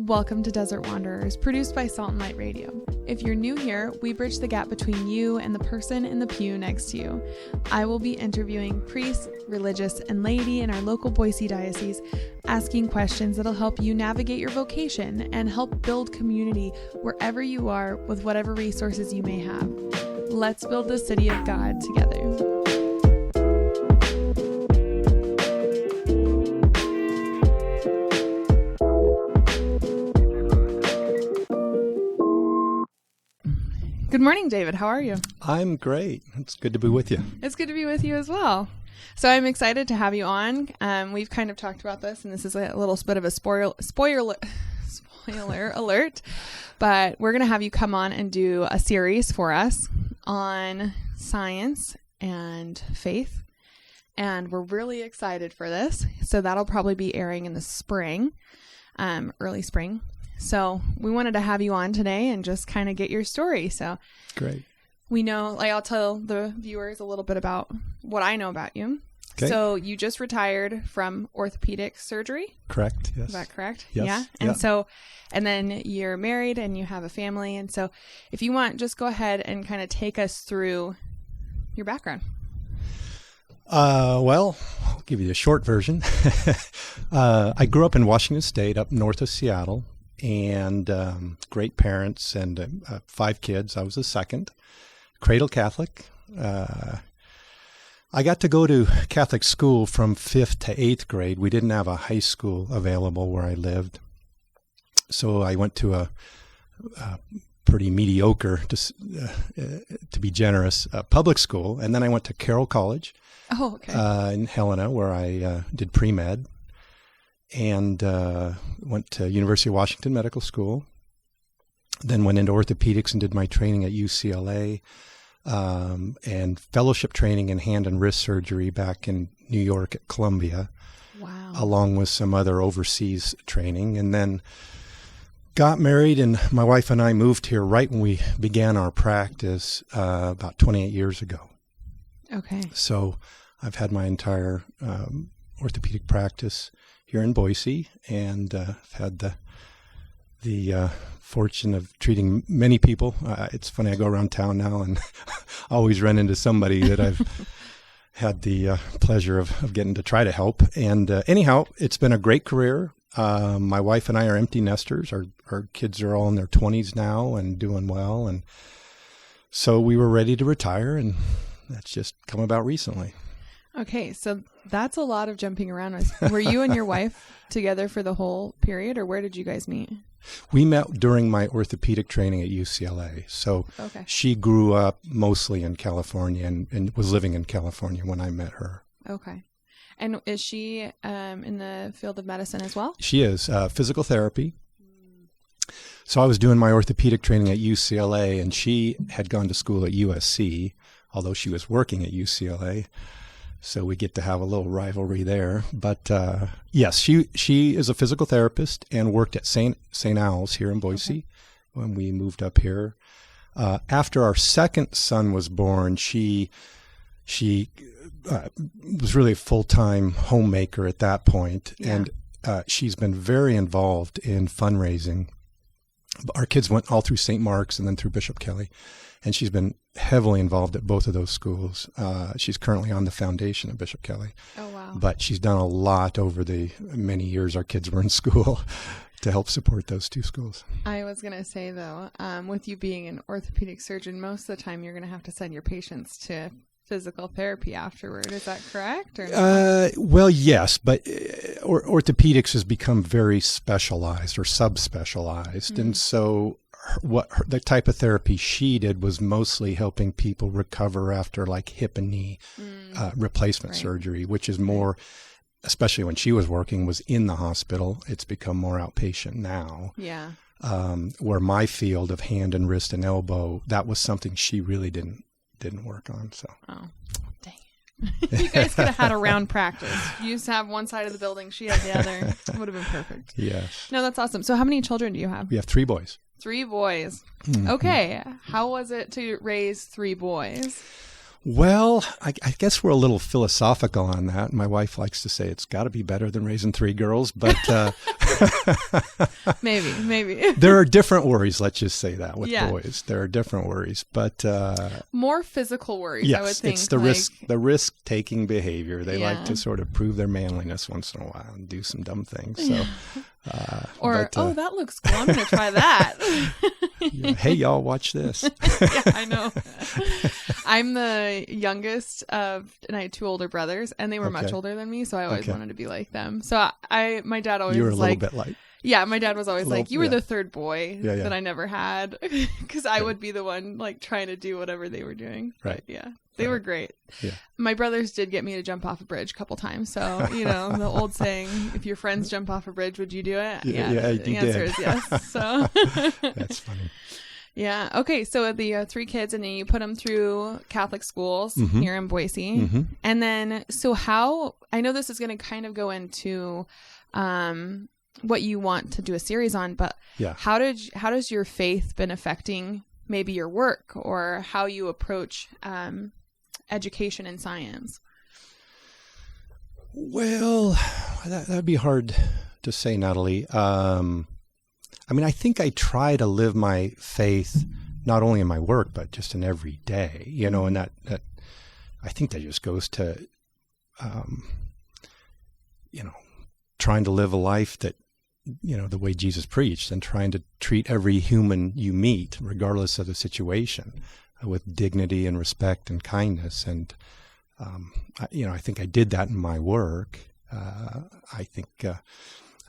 Welcome to Desert Wanderers, produced by Salt and Light Radio. If you're new here, we bridge the gap between you and the person in the pew next to you. I will be interviewing priests, religious, and laity in our local Boise diocese, asking questions that'll help you navigate your vocation and help build community wherever you are with whatever resources you may have. Let's build the city of God together. Good morning, David. How are you? I'm great. It's good to be with you. It's good to be with you as well. So I'm excited to have you on. We've kind of talked about this, and this is a little bit of a spoiler alert, but we're going to have you come on and do a series for us on science and faith, and we're really excited for this. So that'll probably be airing in the spring, early spring. So we wanted to have you on today and just kind of get your story. So great. We know, I'll tell the viewers a little bit about what I know about you. Okay. So you just retired from orthopedic surgery. Correct. Yes. Is that correct? Yes. Yeah. And then you're married and you have a family. And so if you want, just go ahead and kind of take us through your background. Well, I'll give you the short version. I grew up in Washington State, up north of Seattle. And great parents and 5 kids. I was the second. Cradle Catholic. I got to go to Catholic school from 5th to 8th grade. We didn't have a high school available where I lived. So I went to a pretty mediocre, to be generous, public school. And then I went to Carroll College in Helena, where I did pre-med. And went to University of Washington Medical School, then went into orthopedics and did my training at UCLA, and fellowship training in hand and wrist surgery back in New York at Columbia. Wow. Along with some other overseas training. And then got married, and my wife and I moved here right when we began our practice about 28 years ago. Okay. So I've had my entire orthopedic practice here in Boise, and I've had the fortune of treating many people. It's funny, I go around town now and always run into somebody that I've had the pleasure of getting to try to help. And anyhow, it's been a great career. My wife and I are empty nesters. Our kids are all in their 20s now and doing well. And so we were ready to retire, and that's just come about recently. Okay, so that's a lot of jumping around. Were you and your wife together for the whole period, or where did you guys meet? We met during my orthopedic training at UCLA. So She grew up mostly in California and was living in California when I met her. Okay. And is she in the field of medicine as well? She is, physical therapy. So I was doing my orthopedic training at UCLA, and she had gone to school at USC, although she was working at UCLA. So we get to have a little rivalry there. But yes, she is a physical therapist and worked at St. Al's here in Boise when we moved up here. After our second son was born, she was really a full-time homemaker at that point. Yeah. And she's been very involved in fundraising. Our kids went all through St. Mark's and then through Bishop Kelly. And she's been heavily involved at both of those schools. She's currently on the foundation of Bishop Kelly. Oh, wow. But she's done a lot over the many years our kids were in school to help support those 2 schools. I was going to say, though, with you being an orthopedic surgeon, most of the time you're going to have to send your patients to physical therapy afterward. Is that correct? Or well, yes, but orthopedics has become very specialized or subspecialized. Mm-hmm. And so the type of therapy she did was mostly helping people recover after like hip and knee replacement surgery, which is more, especially when she was working, was in the hospital. It's become more outpatient now. Yeah. Where my field of hand and wrist and elbow, that was something she really didn't work on. So. Oh, dang it. You guys could have had a round practice. You used to have one side of the building, she had the other. It would have been perfect. Yes. No, that's awesome. So how many children do you have? We have 3 boys. 3 boys. Mm-hmm. Okay. How was it to raise 3 boys? Well, I guess we're a little philosophical on that. My wife likes to say it's got to be better than raising 3 girls, but maybe. There are different worries. Let's just say that with Yeah. boys, there are different worries, but More physical worries, yes, I would think. it's the risk-taking behavior. They like Yeah. to sort of prove their manliness once in a while and do some dumb things. So, that looks cool. I'm going to try that. hey, y'all, watch this. Yeah, I know. I'm the youngest and I had 2 older brothers, and they were much Okay. older than me, so I always Okay. wanted to be like them. So my dad always You were a was little like, bit like, yeah, my dad was always like, you were yeah. the third boy Yeah. that I never had, because I would be the one like trying to do whatever they were doing. Right. But, yeah, they were great. Yeah. My brothers did get me to jump off a bridge a couple times. So, the old saying, if your friends jump off a bridge, would you do it? Yeah, the you answer did. is yes. So That's funny. yeah. Okay. So the 3 kids, and then you put them through Catholic schools here in Boise. Mm-hmm. And then, so how, I know this is going to kind of go into what you want to do a series on, but Yeah. how does your faith been affecting maybe your work or how you approach education and science? Well, that'd be hard to say, Natalie. I think I try to live my faith not only in my work, but just in every day, and that I think that just goes to, trying to live a life that, the way Jesus preached, and trying to treat every human you meet, regardless of the situation, with dignity and respect and kindness. And, I think I did that in my work. I think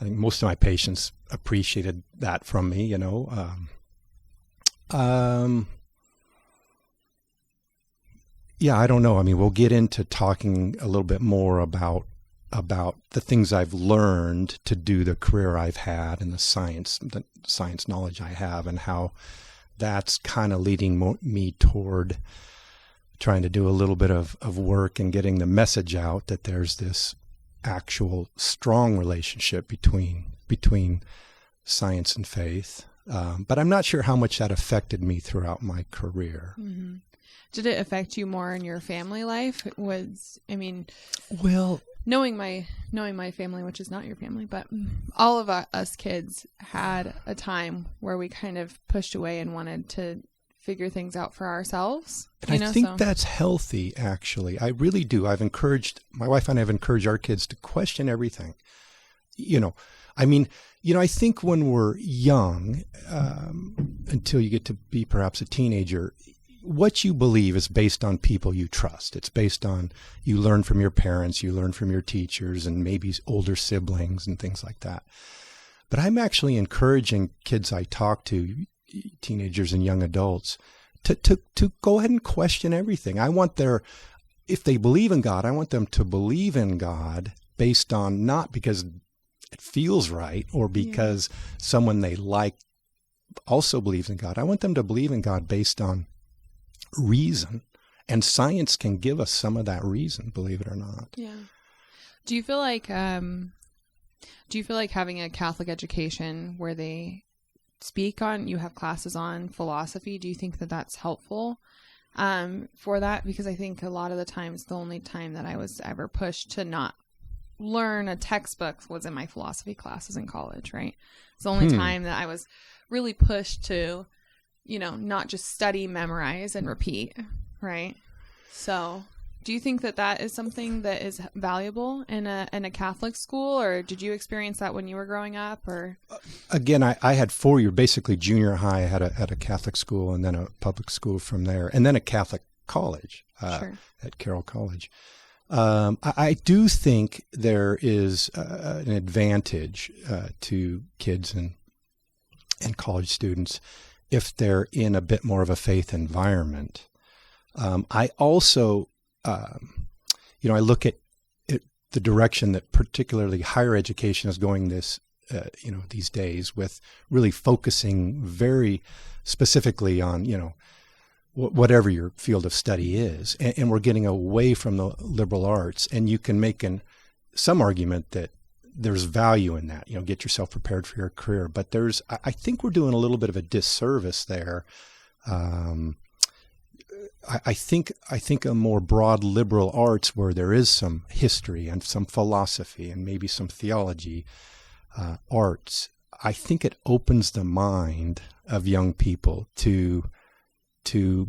most of my patients appreciated that from me, Yeah, I don't know. We'll get into talking a little bit more about the things I've learned to do the career I've had and the science knowledge I have, and how that's kind of leading me toward trying to do a little bit of work and getting the message out that there's this actual strong relationship between science and faith. But I'm not sure how much that affected me throughout my career. Mm-hmm. Did it affect you more in your family life? Well, knowing my family, which is not your family, but all of us kids had a time where we kind of pushed away and wanted to figure things out for ourselves. And I think that's healthy, actually. I really do. My wife and I have encouraged our kids to question everything. I think when we're young, until you get to be perhaps a teenager, what you believe is based on people you trust. It's based on, you learn from your parents, you learn from your teachers, and maybe older siblings and things like that. But I'm actually encouraging kids I talk to, teenagers and young adults, to go ahead and question everything. If they believe in God, I want them to believe in God based on, not because it feels right or because someone they like also believes in God. I want them to believe in God based on reason, and science can give us some of that reason, believe it or not. Yeah. Do you feel like having a Catholic education where they speak on, you have classes on philosophy, do you think that that's helpful for that? Because I think a lot of the times, the only time that I was ever pushed to not learn a textbook was in my philosophy classes in college, right? It's the only time that I was really pushed to, not just study, memorize, and repeat, right? So do you think that that is something that is valuable in a Catholic school, or did you experience that when you were growing up? Or again, I had 4 years, basically junior high, I had a Catholic school, and then a public school from there, and then a Catholic college at Carroll College. I do think there is an advantage to kids and college students if they're in a bit more of a faith environment. I also, I look at the direction that particularly higher education is going these days, with really focusing very specifically on, whatever your field of study is. And we're getting away from the liberal arts, and you can make some argument that there's value in that, get yourself prepared for your career. But I think we're doing a little bit of a disservice there. I think a more broad liberal arts where there is some history and some philosophy and maybe some theology, arts, I think it opens the mind of young people to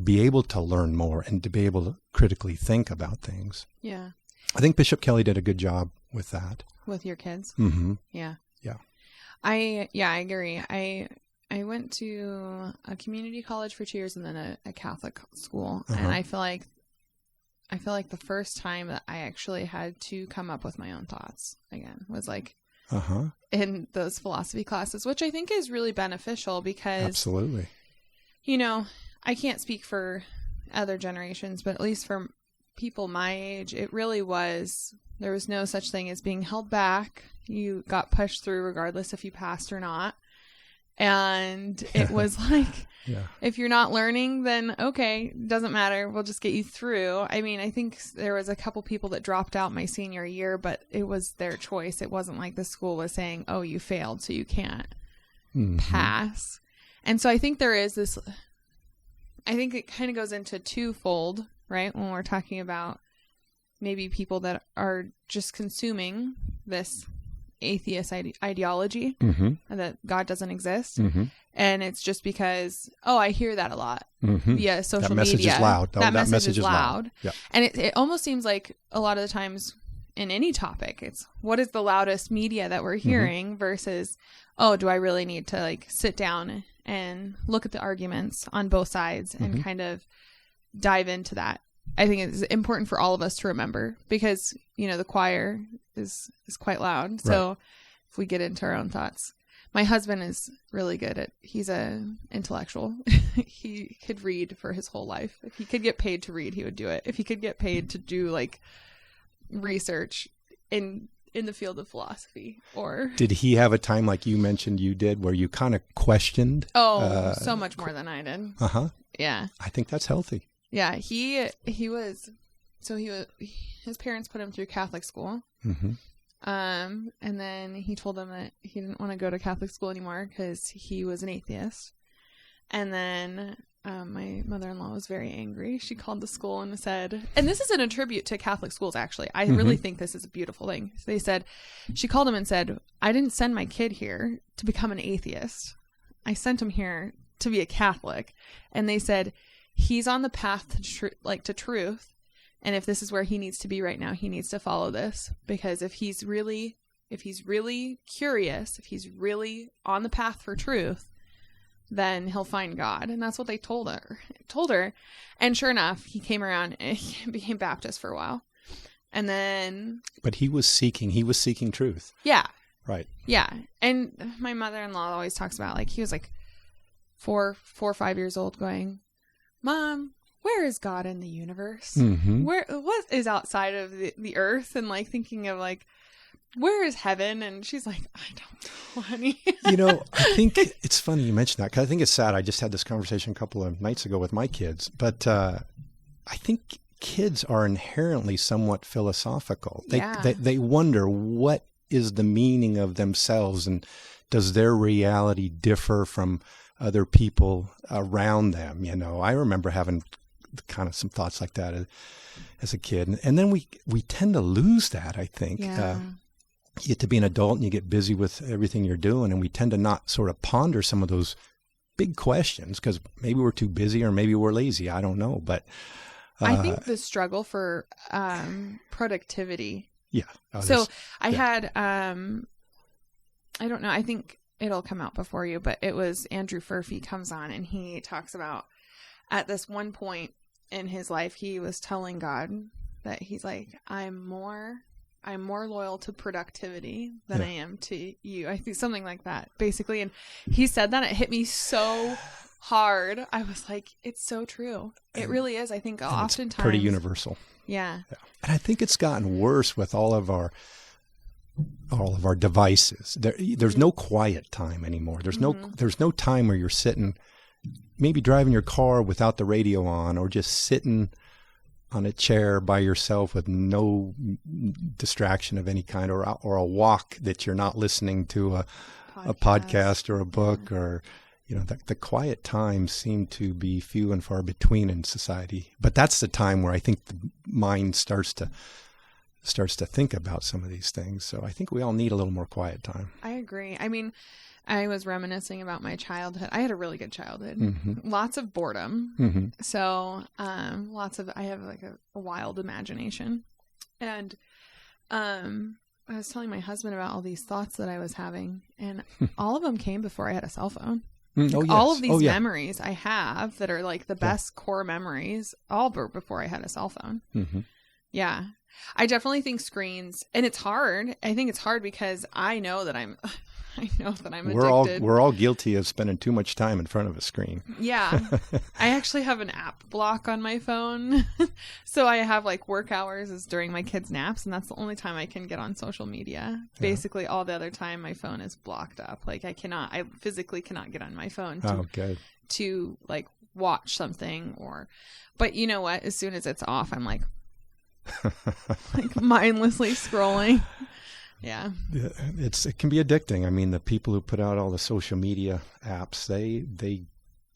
be able to learn more and to be able to critically think about things. Yeah. I think Bishop Kelly did a good job with that. With your kids? Mm-hmm. Yeah. Yeah. I agree. I went to a community college for 2 years and then a Catholic school. Uh-huh. And I feel like the first time that I actually had to come up with my own thoughts again was like in those philosophy classes, which I think is really beneficial because absolutely, I can't speak for other generations, but at least for people my age, it really was, there was no such thing as being held back. You got pushed through regardless if you passed or not. And it was like, if you're not learning, then okay, doesn't matter. We'll just get you through. I mean, I think there was a couple people that dropped out my senior year, but it was their choice. It wasn't like the school was saying, oh, you failed, so you can't pass. And so I think there is this, I think it kind of goes into twofold, right? When we're talking about maybe people that are just consuming this atheist ideology and that God doesn't exist. And it's just because, I hear that a lot. Yeah, social that message media. Is loud. That message is loud. Yeah. And it almost seems like a lot of the times in any topic, it's what is the loudest media that we're hearing versus, do I really need to like sit down and look at the arguments on both sides and kind of dive into that. I think it's important for all of us to remember because, the choir is quite loud. So if we get into our own thoughts, my husband is really good at, he's an intellectual. He could read for his whole life. If he could get paid to read, he would do it. If he could get paid to do like research in the field of philosophy or. Did he have a time like you mentioned you did where you kind of questioned? So much more than I did. Yeah. I think that's healthy. Yeah, his parents put him through Catholic school. And then he told them that he didn't want to go to Catholic school anymore because he was an atheist. And then my mother-in-law was very angry. She called the school and said, and this isn't a tribute to Catholic schools, actually. I really think this is a beautiful thing. They said, she called him and said, I didn't send my kid here to become an atheist. I sent him here to be a Catholic. And they said, he's on the path to truth. And if this is where he needs to be right now, he needs to follow this because if he's really curious, if he's really on the path for truth, then he'll find God. And that's what they told her. And sure enough, he came around and he became Baptist for a while. And then, but he was seeking truth. Yeah. Right. Yeah. And my mother-in-law always talks about like, he was like 4 or 5 years old going, Mom, where is God in the universe? What is outside of the earth? And like thinking of like, where is heaven? And she's like, I don't know, honey. I think it's funny you mentioned that because I think it's sad. I just had this conversation a couple of nights ago with my kids, but I think kids are inherently somewhat philosophical. They wonder what is the meaning of themselves and does their reality differ from other people around them. I remember having kind of some thoughts like that as a kid. And then we tend to lose that, I think. Yeah. You get to be an adult and you get busy with everything you're doing. And we tend to not sort of ponder some of those big questions because maybe we're too busy or maybe we're lazy. I don't know. But I think the struggle for productivity. Yeah. I had, I don't know, I think it'll come out before you, but it was Andrew Furphy comes on and he talks about at this one point in his life, he was telling God that he's like, I'm more loyal to productivity than I am to you. I think something like that, basically. And he said that, it hit me so hard. I was like, it's so true. It really is. I think oftentimes it's pretty universal. Yeah. And I think it's gotten worse with all of our devices. There's no quiet time anymore. There's no time where you're sitting, maybe driving your car without the radio on, or just sitting on a chair by yourself with no distraction of any kind, or a walk that you're not listening to a podcast or a book, or the quiet times seem to be few and far between in society. But that's the time where I think the mind starts to think about some of these things. So I think we all need a little more quiet time. I agree. I mean, I was reminiscing about my childhood. I had a really good childhood. Mm-hmm. Lots of boredom. Mm-hmm. So, I have like a wild imagination. And, I was telling my husband about all these thoughts that I was having, and all of them came before I had a cell phone. Oh, yes. All of these memories I have that are like the best core memories, all were before I had a cell phone. Mm-hmm. Yeah. I definitely think screens, and it's hard. I think it's hard because I know that I'm addicted. We're all guilty of spending too much time in front of a screen. Yeah. I actually have an app block on my phone. So I have like work hours is during my kids' naps, and that's the only time I can get on social media. Yeah. Basically all the other time my phone is blocked up. Like I physically cannot get on my phone to like watch something but you know what? As soon as it's off, I'm like mindlessly scrolling. Yeah. It can be addicting. I mean, the people who put out all the social media apps,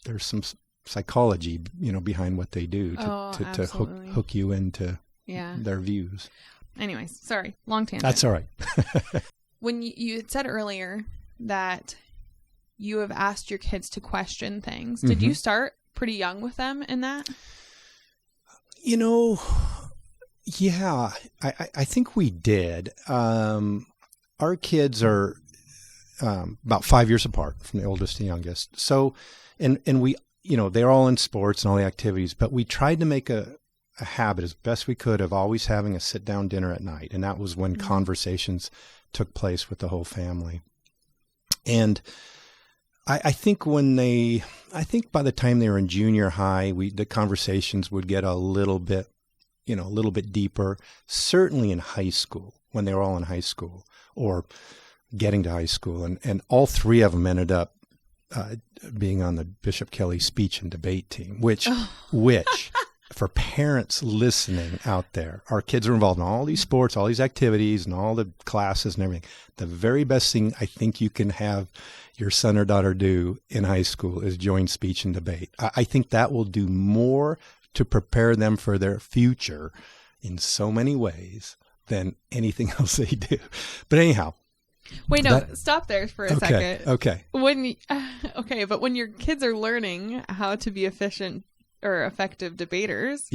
there's some psychology, behind what they do to hook you into their views. Anyways, sorry, long tangent. That's all right. When you had said earlier that you have asked your kids to question things, did you start pretty young with them in that? Yeah, I think we did. Our kids are about 5 years apart from the oldest to youngest. So, and we, they're all in sports and all the activities, but we tried to make a habit as best we could of always having a sit-down dinner at night. And that was when conversations took place with the whole family. And I think by the time they were in junior high, the conversations would get a little bit deeper, certainly in high school, when they were all in high school or getting to high school. And all three of them ended up being on the Bishop Kelly speech and debate team, which for parents listening out there, our kids are involved in all these sports, all these activities and all the classes and everything. The very best thing I think you can have your son or daughter do in high school is join speech and debate. I think that will do more to prepare them for their future in so many ways than anything else they do. But anyhow. Wait, no, stop there for a second. Okay. But when your kids are learning how to be efficient or effective debaters,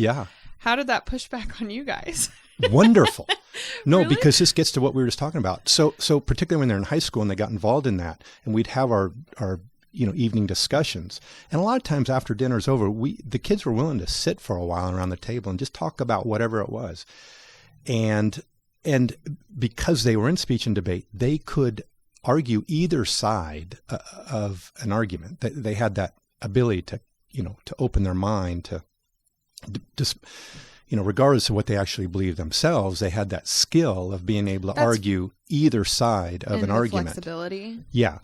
how did that push back on you guys? Wonderful. No, Really? Because this gets to what we were just talking about. So particularly when they're in high school and they got involved in that, and we'd have our evening discussions. And a lot of times after dinner's over, the kids were willing to sit for a while around the table and just talk about whatever it was. And because they were in speech and debate, they could argue either side of an argument. They had that ability to open their mind to just, regardless of what they actually believe themselves, they had that skill of being able to argue either side of an argument. Flexibility. Yeah.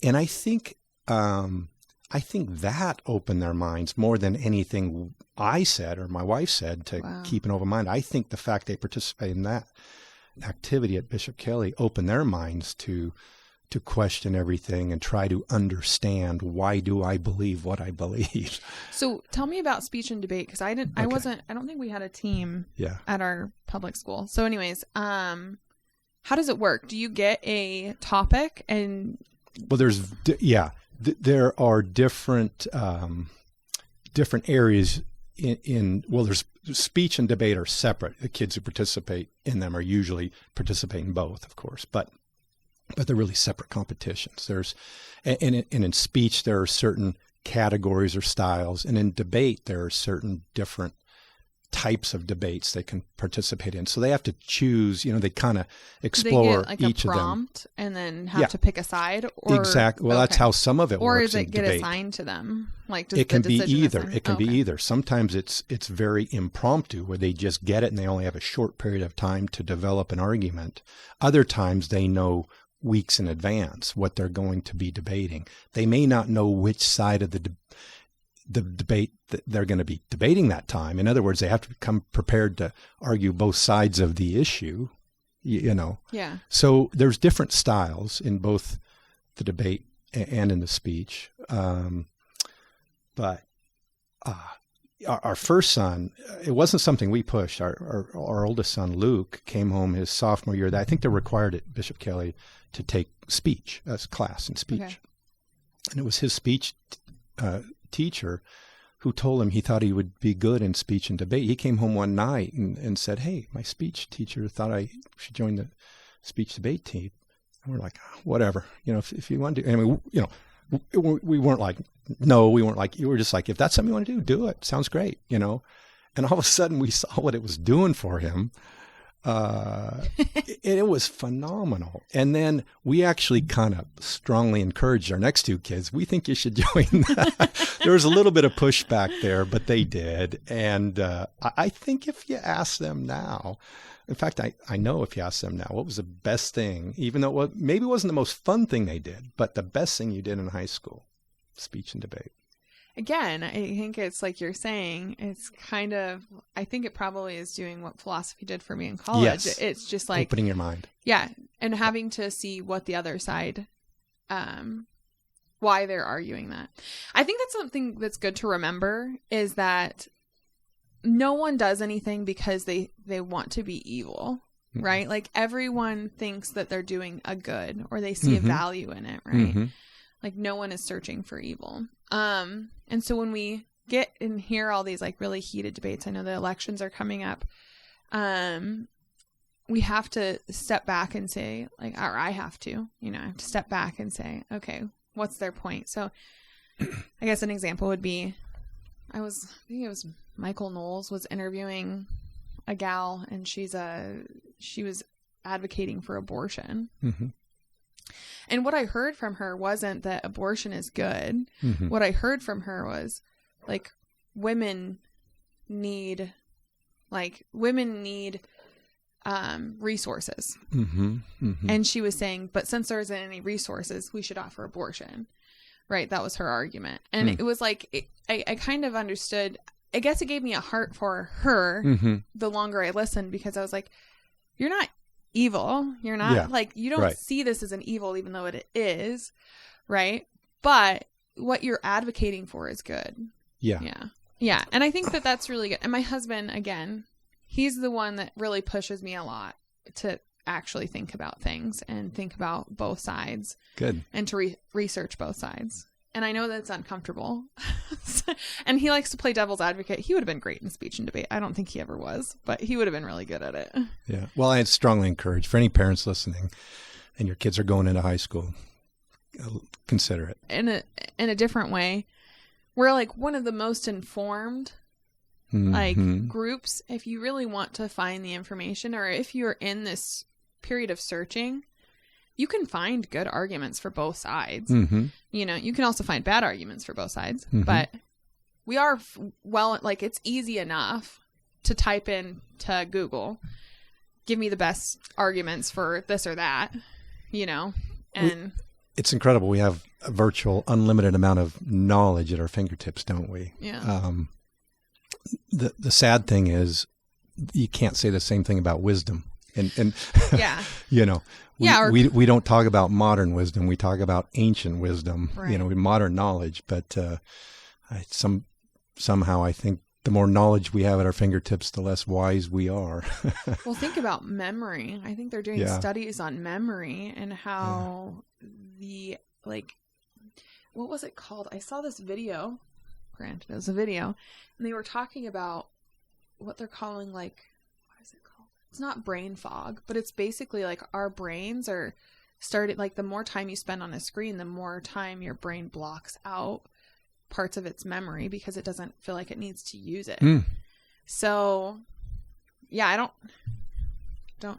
And I think that opened their minds more than anything I said or my wife said to keep an open mind. I think the fact they participated in that activity at Bishop Kelly opened their minds to question everything and try to understand, why do I believe what I believe? So tell me about speech and debate, because I don't think we had a team at our public school. So anyways, how does it work? Do you get a topic and... Well, there are different areas there's speech and debate are separate. The kids who participate in them are usually participate in both, of course, but they're really separate competitions. In speech, there are certain categories or styles, and in debate, there are certain different types of debates they can participate in. So they have to choose, they kind of explore each of them. Prompt and then have to pick a side? Or, exactly. Well, that's how some of it or works. Or does it get debate. Assigned to them? It can be either. It can be either. Sometimes it's very impromptu where they just get it and they only have a short period of time to develop an argument. Other times they know weeks in advance what they're going to be debating. They may not know which side of the debate that they're going to be debating that time. In other words, they have to come prepared to argue both sides of the issue, Yeah. So there's different styles in both the debate and in the speech. But our first son, it wasn't something we pushed. Our oldest son, Luke, came home his sophomore year. I think they're required at Bishop Kelly to take speech, as class in speech. Okay. And it was his speech teacher who told him he thought he would be good in speech and debate. He came home one night and said, "Hey, my speech teacher thought I should join the speech debate team." And we're like, "Whatever, if you want to." And we weren't like, no, we weren't like, you were just like, if that's something you want to do it. Sounds great, And all of a sudden we saw what it was doing for him. It was phenomenal. And then we actually kind of strongly encouraged our next two kids. We think you should join that. There was a little bit of pushback there, but they did. And I think if you ask them now, in fact, I know if you ask them now, what was the best thing, even though maybe it wasn't the most fun thing they did, but the best thing you did in high school, speech and debate. Again, I think it's like you're saying, it's kind of, I think it probably is doing what philosophy did for me in college. Yes. It's just like opening your mind. Yeah. And having to see what the other side, why they're arguing that. I think that's something that's good to remember, is that no one does anything because they want to be evil, right? Like everyone thinks that they're doing a good, or they see a value in it, right? Like no one is searching for evil. And so when we get and hear all these like really heated debates, I know the elections are coming up. We have to step back and say, like, or I have to step back and say, okay, what's their point? So I guess an example would be, I think it was Michael Knowles was interviewing a gal, and she was advocating for abortion. And what I heard from her wasn't that abortion is good. What I heard from her was like women need resources. And she was saying, but since there isn't any resources, we should offer abortion. Right. That was her argument. And it was like, I kind of understood, I guess it gave me a heart for her the longer I listened, because I was like, you're not evil. You're not like, you don't see this as an evil, even though it is. Right. But what you're advocating for is good. Yeah. And I think that that's really good. And my husband, again, he's the one that really pushes me a lot to actually think about things and think about both sides. Good. And to research both sides. And I know that it's uncomfortable. And he likes to play devil's advocate. He would have been great in speech and debate. I don't think he ever was, but he would have been really good at it. Yeah. Well, I strongly encourage, for any parents listening and your kids are going into high school, consider it. In a different way, we're like one of the most informed groups. If you really want to find the information, or if you're in this period of searching, you can find good arguments for both sides. You can also find bad arguments for both sides, but we are it's easy enough to type in to Google, give me the best arguments for this or that, and it's incredible. We have a virtual unlimited amount of knowledge at our fingertips, don't we? Yeah. The sad thing is you can't say the same thing about wisdom. And yeah. We don't talk about modern wisdom. We talk about ancient wisdom, right. Modern knowledge. But somehow I think the more knowledge we have at our fingertips, the less wise we are. Well, think about memory. I think they're doing studies on memory and how what was it called? I saw this video. Granted, it was a video. And they were talking about what they're calling what is it called? It's not brain fog, but it's basically like our brains are started, like the more time you spend on a screen, the more time your brain blocks out parts of its memory because it doesn't feel like it needs to use it. So yeah, I don't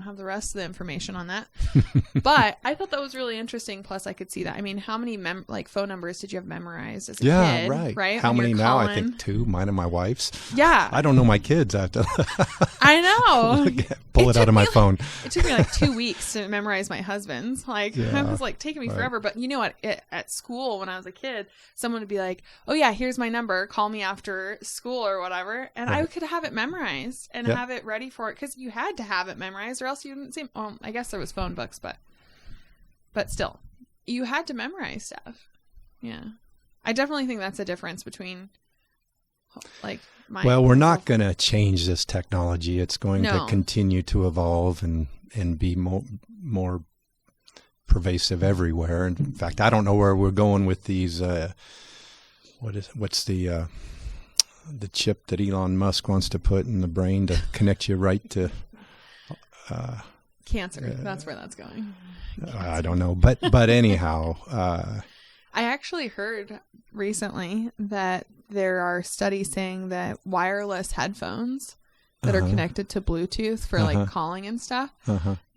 have the rest of the information on that, but I thought that was really interesting. Plus I could see that. I mean, how many phone numbers did you have memorized as a kid? Right. How many now? I think 2, mine and my wife's. Yeah. I don't know my kids. I have to I know. Pull it out of my phone. It took me 2 weeks to memorize my husband's. It was taking me forever. But you know what? At school when I was a kid, someone would be like, "Oh yeah, here's my number. Call me after school or whatever," and I could have it memorized and have it ready for it because you had to have it memorized. Or else you didn't see. I guess there was phone books, but still, you had to memorize stuff. Yeah. I definitely think that's a difference between like well, we're not going to change this technology. It's going to continue to evolve and be more pervasive everywhere. And in fact, I don't know where we're going with these. What's the chip that Elon Musk wants to put in the brain to connect you right to cancer? That's where that's going. I don't know, but anyhow. I actually heard recently that there are studies saying that wireless headphones that are connected to Bluetooth for like calling and stuff,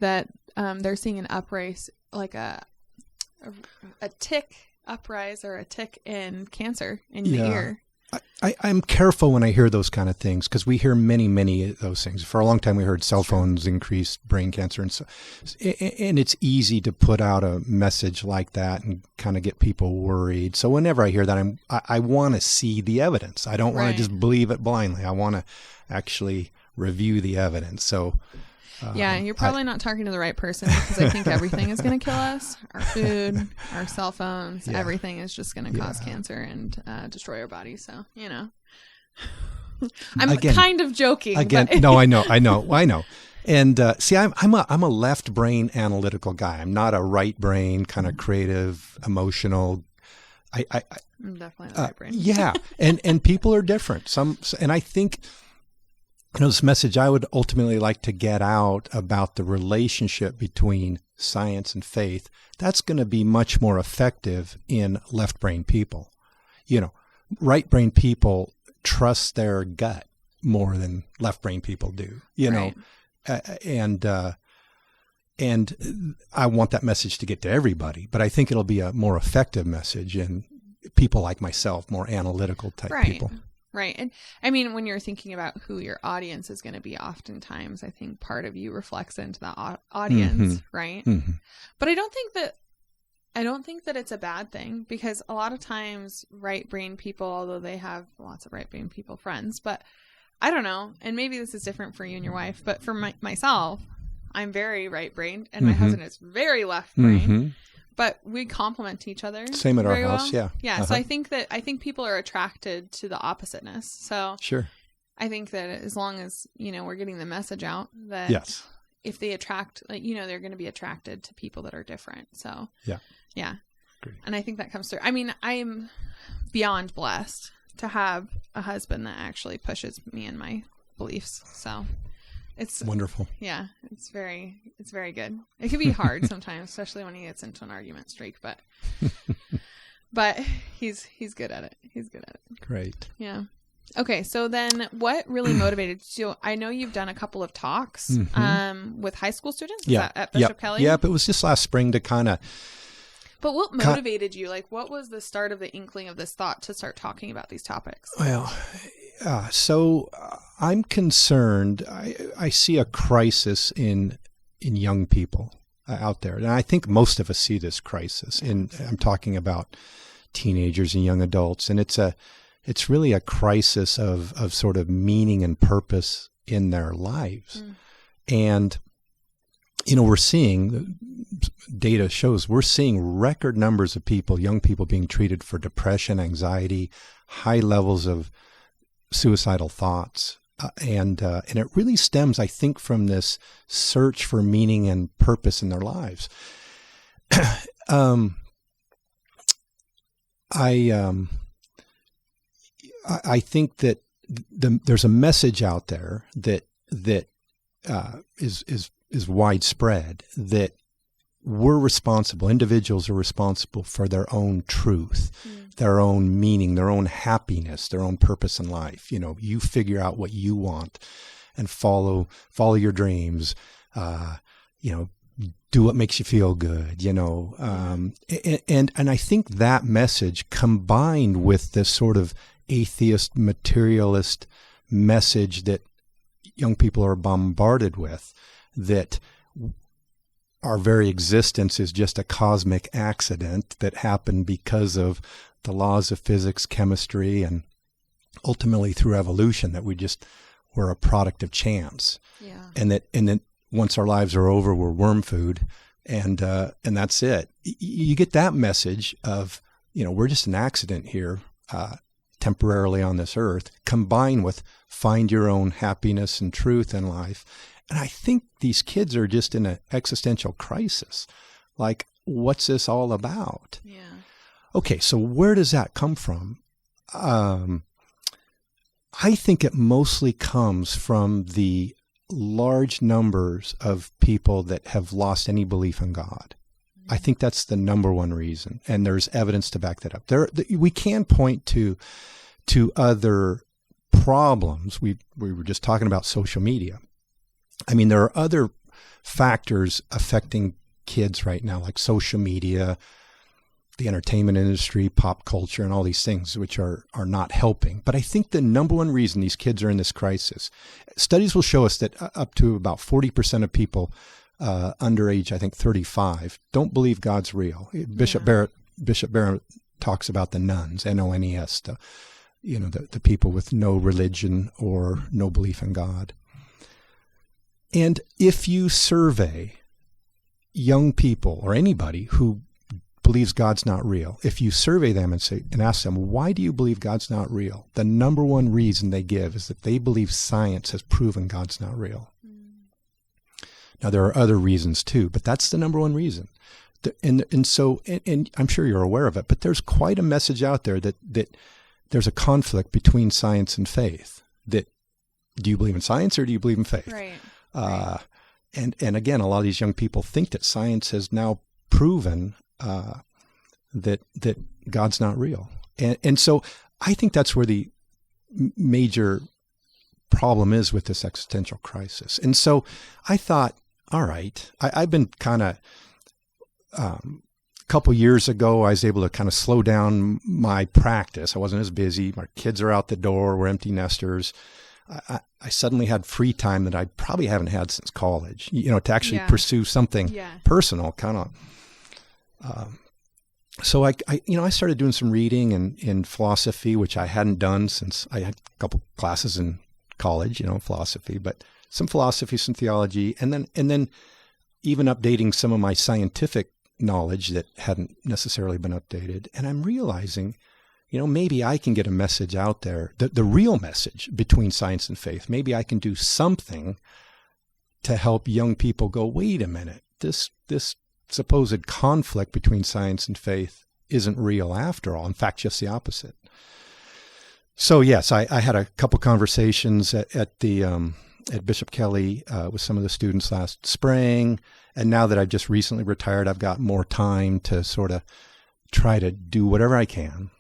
that they're seeing an uprise, like a tick uprise or a tick in cancer in the ear. I'm careful when I hear those kind of things because we hear many of those things. For a long time, we heard cell phones increase brain cancer, and it's easy to put out a message like that and kind of get people worried. So whenever I hear that, I want to see the evidence. I don't want to just believe it blindly. I want to actually review the evidence. So. Yeah, you're probably not talking to the right person because I think everything is going to kill us. Our food, our cell phones, everything is just going to cause cancer and destroy our bodies. So, I'm kind of joking. Again, no, I know. And see, I'm a left brain analytical guy. I'm not a right brain kind of creative, emotional. I'm definitely the right brain. Yeah, and people are different. And I think. This message I would ultimately like to get out about the relationship between science and faith, that's going to be much more effective in left brain people. Right brain people trust their gut more than left brain people do, and I want that message to get to everybody, but I think it'll be a more effective message in people like myself, more analytical type people. Right. And I mean, when you're thinking about who your audience is going to be, oftentimes, I think part of you reflects into the audience, right? Mm-hmm. But I don't think that it's a bad thing because a lot of times right brain people, although they have lots of right brain people friends, but I don't know. And maybe this is different for you and your wife, but for myself, I'm very right brained and my husband is very left brain. But we complement each other. Same at our house, yeah. Yeah, so I think people are attracted to the oppositeness. So sure. I think that as long as, we're getting the message out that if they attract, they're going to be attracted to people that are different. So yeah. Great. And I think that comes through. I mean, I am beyond blessed to have a husband that actually pushes me in my beliefs. So it's wonderful. Yeah, it's very good. It can be hard sometimes, especially when he gets into an argument streak, but he's good at it. He's good at it. Great. Yeah. Okay, so then what really motivated you? I know you've done a couple of talks with high school students at Bishop Kelly. Yep, it was just last spring to kind of. But what motivated you? Like, what was the start of the inkling of this thought to start talking about these topics? Well, so I'm concerned. I see a crisis in young people out there, and I think most of us see this crisis. I'm talking about teenagers and young adults, and it's really a crisis of sort of meaning and purpose in their lives. And we're seeing, data shows, we're seeing record numbers of people, young people, being treated for depression, anxiety, high levels of suicidal thoughts. And it really stems, I think, from this search for meaning and purpose in their lives. I think that there's a message out there that is widespread, that we're responsible. Individuals are responsible for their own truth, their own meaning, their own happiness, their own purpose in life. You figure out what you want and follow your dreams. Do what makes you feel good. And I think that message, combined with this sort of atheist, materialist message that young people are bombarded with, that our very existence is just a cosmic accident that happened because of the laws of physics, chemistry, and ultimately through evolution, that we're a product of chance. Yeah. And that once our lives are over, we're worm food, and that's it. You get that message of, we're just an accident here, temporarily on this earth, combined with find your own happiness and truth in life. And I think these kids are just in an existential crisis. Like, what's this all about? Yeah. Okay, so where does that come from? I think it mostly comes from the large numbers of people that have lost any belief in God. I think that's the number one reason, and there's evidence to back that up. We can point to other problems. We were just talking about social media. I mean, there are other factors affecting kids right now, like social media, the entertainment industry, pop culture, and all these things, which are not helping. But I think the number one reason these kids are in this crisis, studies will show us that up to about 40% of people under age, I think 35, don't believe God's real. Bishop Barrett talks about the nuns, N-O-N-E-S, the people with no religion or no belief in God. And if you survey young people or anybody who believes God's not real, if you survey them and ask them, why do you believe God's not real? The number one reason they give is that they believe science has proven God's not real. Now, there are other reasons too, but that's the number one reason. And so I'm sure you're aware of it, but there's quite a message out there that there's a conflict between science and faith. That, do you believe in science or do you believe in faith? Right. And again, a lot of these young people think that science has now proven that God's not real. And so I think that's where the major problem is with this existential crisis. And so I thought, all right, I've been kind of, a couple years ago, I was able to kind of slow down my practice. I wasn't as busy. My kids are out the door. We're empty nesters. I suddenly had free time that I probably haven't had since college, to actually pursue something personal, kind of. So I started doing some reading in philosophy, which I hadn't done since I had a couple classes in college, philosophy, but some philosophy, some theology, and then even updating some of my scientific knowledge that hadn't necessarily been updated. And I'm realizing, maybe I can get a message out there, the real message between science and faith. Maybe I can do something to help young people go, wait a minute, this supposed conflict between science and faith isn't real after all. In fact, just the opposite. So yes, I had a couple conversations at Bishop Kelly with some of the students last spring. And now that I've just recently retired, I've got more time to sort of try to do whatever I can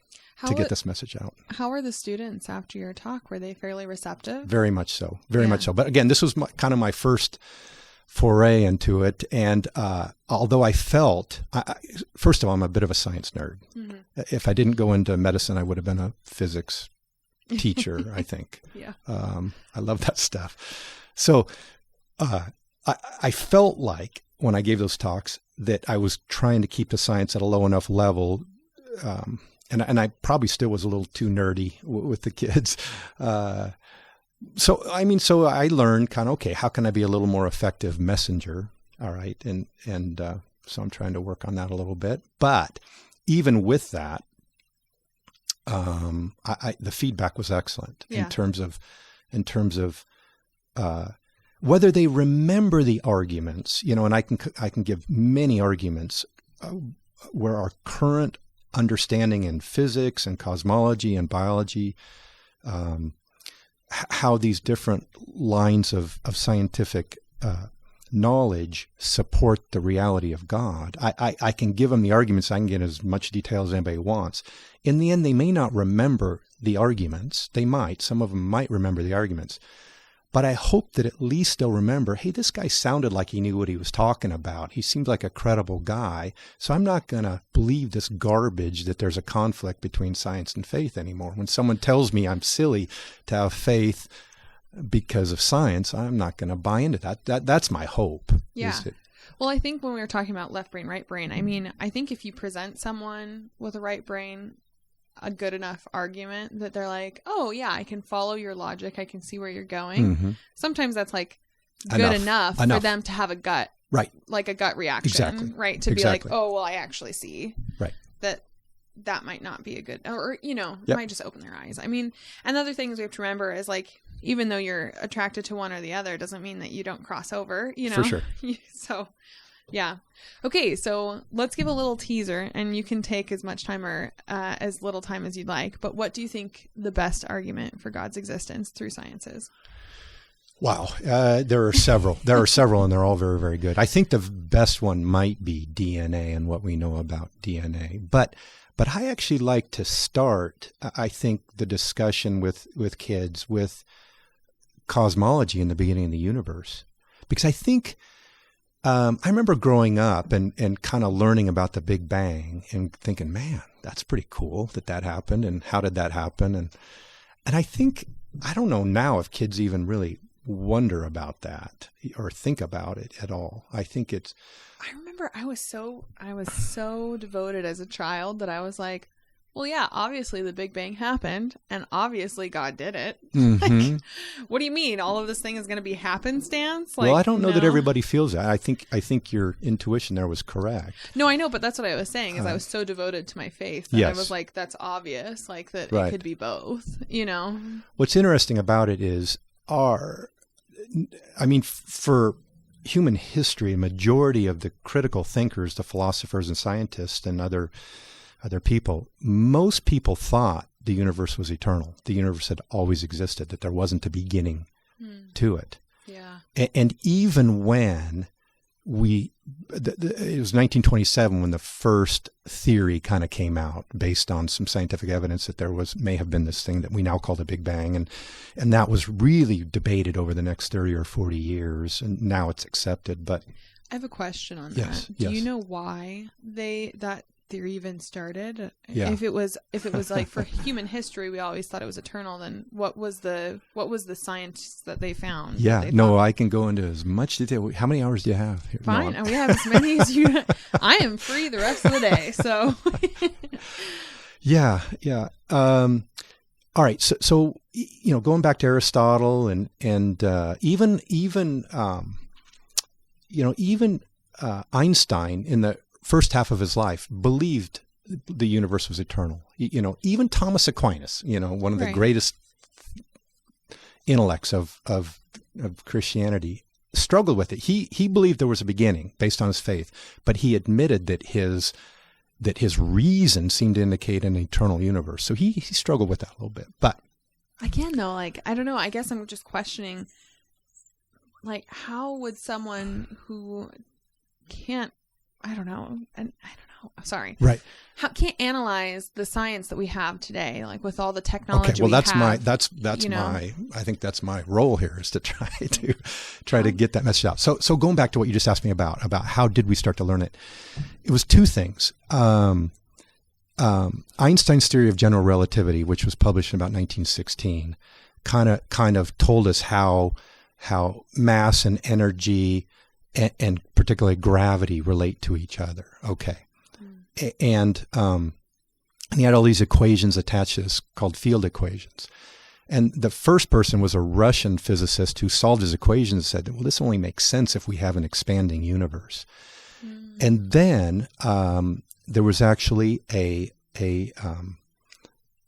to get this message out. How were the students after your talk? Were they fairly receptive? Very much so. Very much so. But again, this was kind of my first foray into it. And although I felt, first of all, I'm a bit of a science nerd. Mm-hmm. If I didn't go into medicine, I would have been a physics teacher, I think. Yeah. I love that stuff. So I felt like when I gave those talks that I was trying to keep the science at a low enough level, and I probably still was a little too nerdy with the kids. So I learned kind of, okay, how can I be a little more effective messenger? All right. And so I'm trying to work on that a little bit. But even with that, the feedback was excellent in terms of whether they remember the arguments, and I can give many arguments where our current understanding in physics and cosmology and biology, how these different lines of scientific knowledge support the reality of God. I can give them the arguments. I can get as much detail as anybody wants. In the end, they may not remember the arguments. They might. Some of them might remember the arguments. But I hope that at least they'll remember, hey, this guy sounded like he knew what he was talking about. He seems like a credible guy. So I'm not going to believe this garbage that there's a conflict between science and faith anymore. When someone tells me I'm silly to have faith because of science, I'm not going to buy into that. That's my hope. Yeah. Well, I think when we were talking about left brain, right brain, I mean, I think if you present someone with a right brain a good enough argument that they're like, oh yeah, I can follow your logic. I can see where you're going. Mm-hmm. Sometimes that's like good enough for them to have a gut Right. like a gut reaction, Exactly. right? To be like, oh, well, I actually see right. that might not be a good, or, Yep. might just open their eyes. I mean, and the other things we have to remember is like, even though you're attracted to one or the other, doesn't mean that you don't cross over, For sure. So, yeah. Okay, so let's give a little teaser, and you can take as much time or as little time as you'd like. But what do you think the best argument for God's existence through science is? Wow. There are several. And they're all very, very good. I think the best one might be DNA and what we know about DNA. But I actually like to start, I think, the discussion with kids with cosmology in the beginning of the universe. Because I think, I remember growing up and kind of learning about the Big Bang and thinking, man, that's pretty cool that happened. And how did that happen? And I think, I don't know now if kids even really wonder about that or think about it at all. I think it's... I remember I was so devoted as a child that I was like, well, yeah, obviously the Big Bang happened and obviously God did it. Mm-hmm. Like, what do you mean? All of this thing is going to be happenstance? Well, I don't know that everybody feels that. I think your intuition there was correct. No, I know, but that's what I was saying is I was so devoted to my faith that I was like, that's obvious, like that it could be both, What's interesting about it is for human history, a majority of the critical thinkers, the philosophers and scientists and other people, most people thought the universe was eternal. The universe had always existed, that there wasn't a beginning to it. Yeah. And even when it was 1927 when the first theory kind of came out based on some scientific evidence that there may have been this thing that we now call the Big Bang. And that was really debated over the next 30 or 40 years. And now it's accepted. But I have a question on that. Do you know why that theory even started? Yeah. If it was like for human history, we always thought it was eternal, then what was the science that they found? Yeah, no, I can go into as much detail. How many hours do you have? Fine, we have as many as you. I am free the rest of the day, so. Yeah. All right, so going back to Aristotle and even Einstein in the first half of his life believed the universe was eternal. Even Thomas Aquinas, one of the greatest intellects of Christianity, struggled with it. He believed there was a beginning based on his faith, but he admitted that his reason seemed to indicate an eternal universe. So he struggled with that a little bit. But again, though, like, I don't know. I guess I'm just questioning, like, how would someone who can't, I don't know. Sorry. Right. Can't analyze the science that we have today, like with all the technology. Okay. Well, that's I think that's my role here is to try to get that message out. So going back to what you just asked me about how did we start to learn it? It was two things. Einstein's theory of general relativity, which was published in about 1916, kind of told us how mass and energy and particularly gravity relate to each other. Okay. And he had all these equations attached to this called field equations. And the first person was a Russian physicist who solved his equations and said, well, this only makes sense if we have an expanding universe. And then there was actually a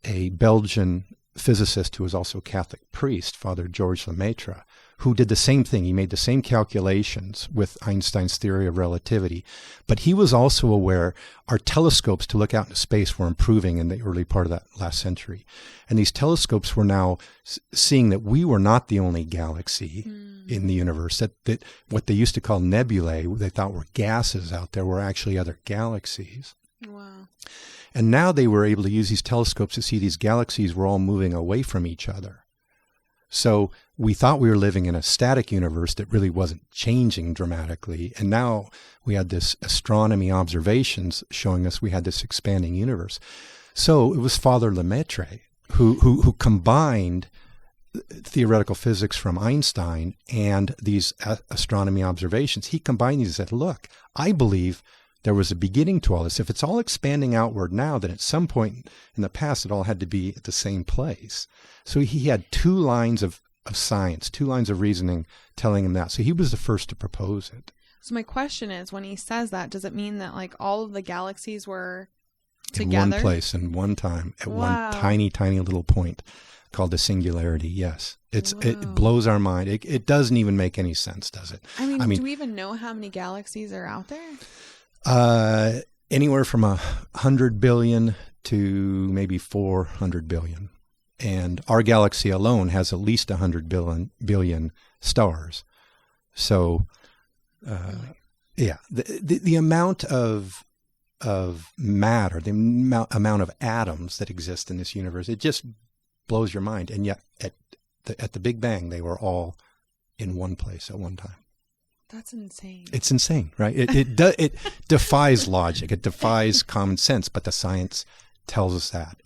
Belgian physicist who was also a Catholic priest, Father Georges Lemaitre, who did the same thing. He made the same calculations with Einstein's theory of relativity, but he was also aware our telescopes to look out into space were improving in the early part of that last century. And these telescopes were now seeing that we were not the only galaxy in the universe, that what they used to call nebulae, they thought were gases out there, were actually other galaxies. Wow. And now they were able to use these telescopes to see these galaxies were all moving away from each other. So we thought we were living in a static universe that really wasn't changing dramatically. And now we had this astronomy observations showing us we had this expanding universe. So it was Father Lemaitre who combined theoretical physics from Einstein and these astronomy observations. He combined these and said, look, I believe there was a beginning to all this. If it's all expanding outward now, then at some point in the past, it all had to be at the same place. So he had two lines of science, two lines of reasoning telling him that. So he was the first to propose it. So my question is, when he says that, does it mean that like all of the galaxies were in together? one place and one time at Wow. one tiny little point called the singularity? Yes. It Whoa. blows our mind. It doesn't even make any sense, does it? I mean, do we even know how many galaxies are out there? Anywhere from 100 billion to maybe 400 billion. And our galaxy alone has at least 100 billion stars. So, yeah, the amount of matter, the amount of atoms that exist in this universe, it just blows your mind. And yet, at the Big Bang, they were all in one place at one time. That's insane. It's insane, right? It defies logic. It defies common sense. But the science tells us that.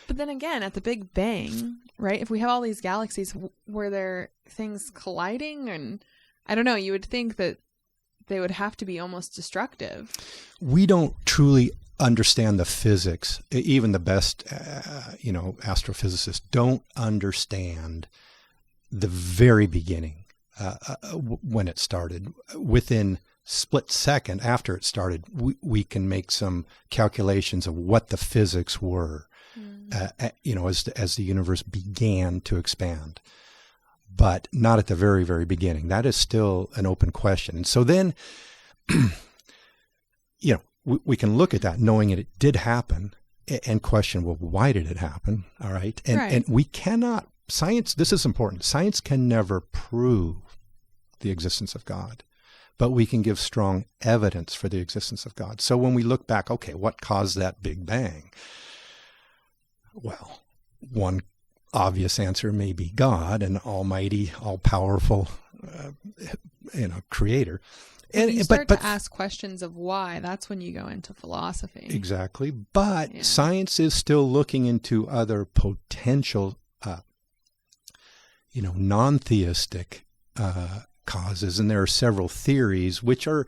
But then again, at the Big Bang, right? If we have all these galaxies, were there things colliding? And I don't know. You would think that they would have to be almost destructive. We don't truly understand the physics. Even the best, astrophysicists don't understand the very beginning. When it started, within split second after it started, we can make some calculations of what the physics were, as the universe began to expand, but not at the very, very beginning. That is still an open question. And so then, we can look at that knowing that it did happen and question, well, why did it happen? All right. And we cannot, science, this is important. Science can never prove the existence of God, but we can give strong evidence for the existence of God. So when we look back, okay, what caused that Big Bang? Well, one obvious answer may be God, an almighty, all-powerful, creator. And you start to ask questions of why, that's when you go into philosophy. Exactly. But science is still looking into other potential, non-theistic causes, and there are several theories which are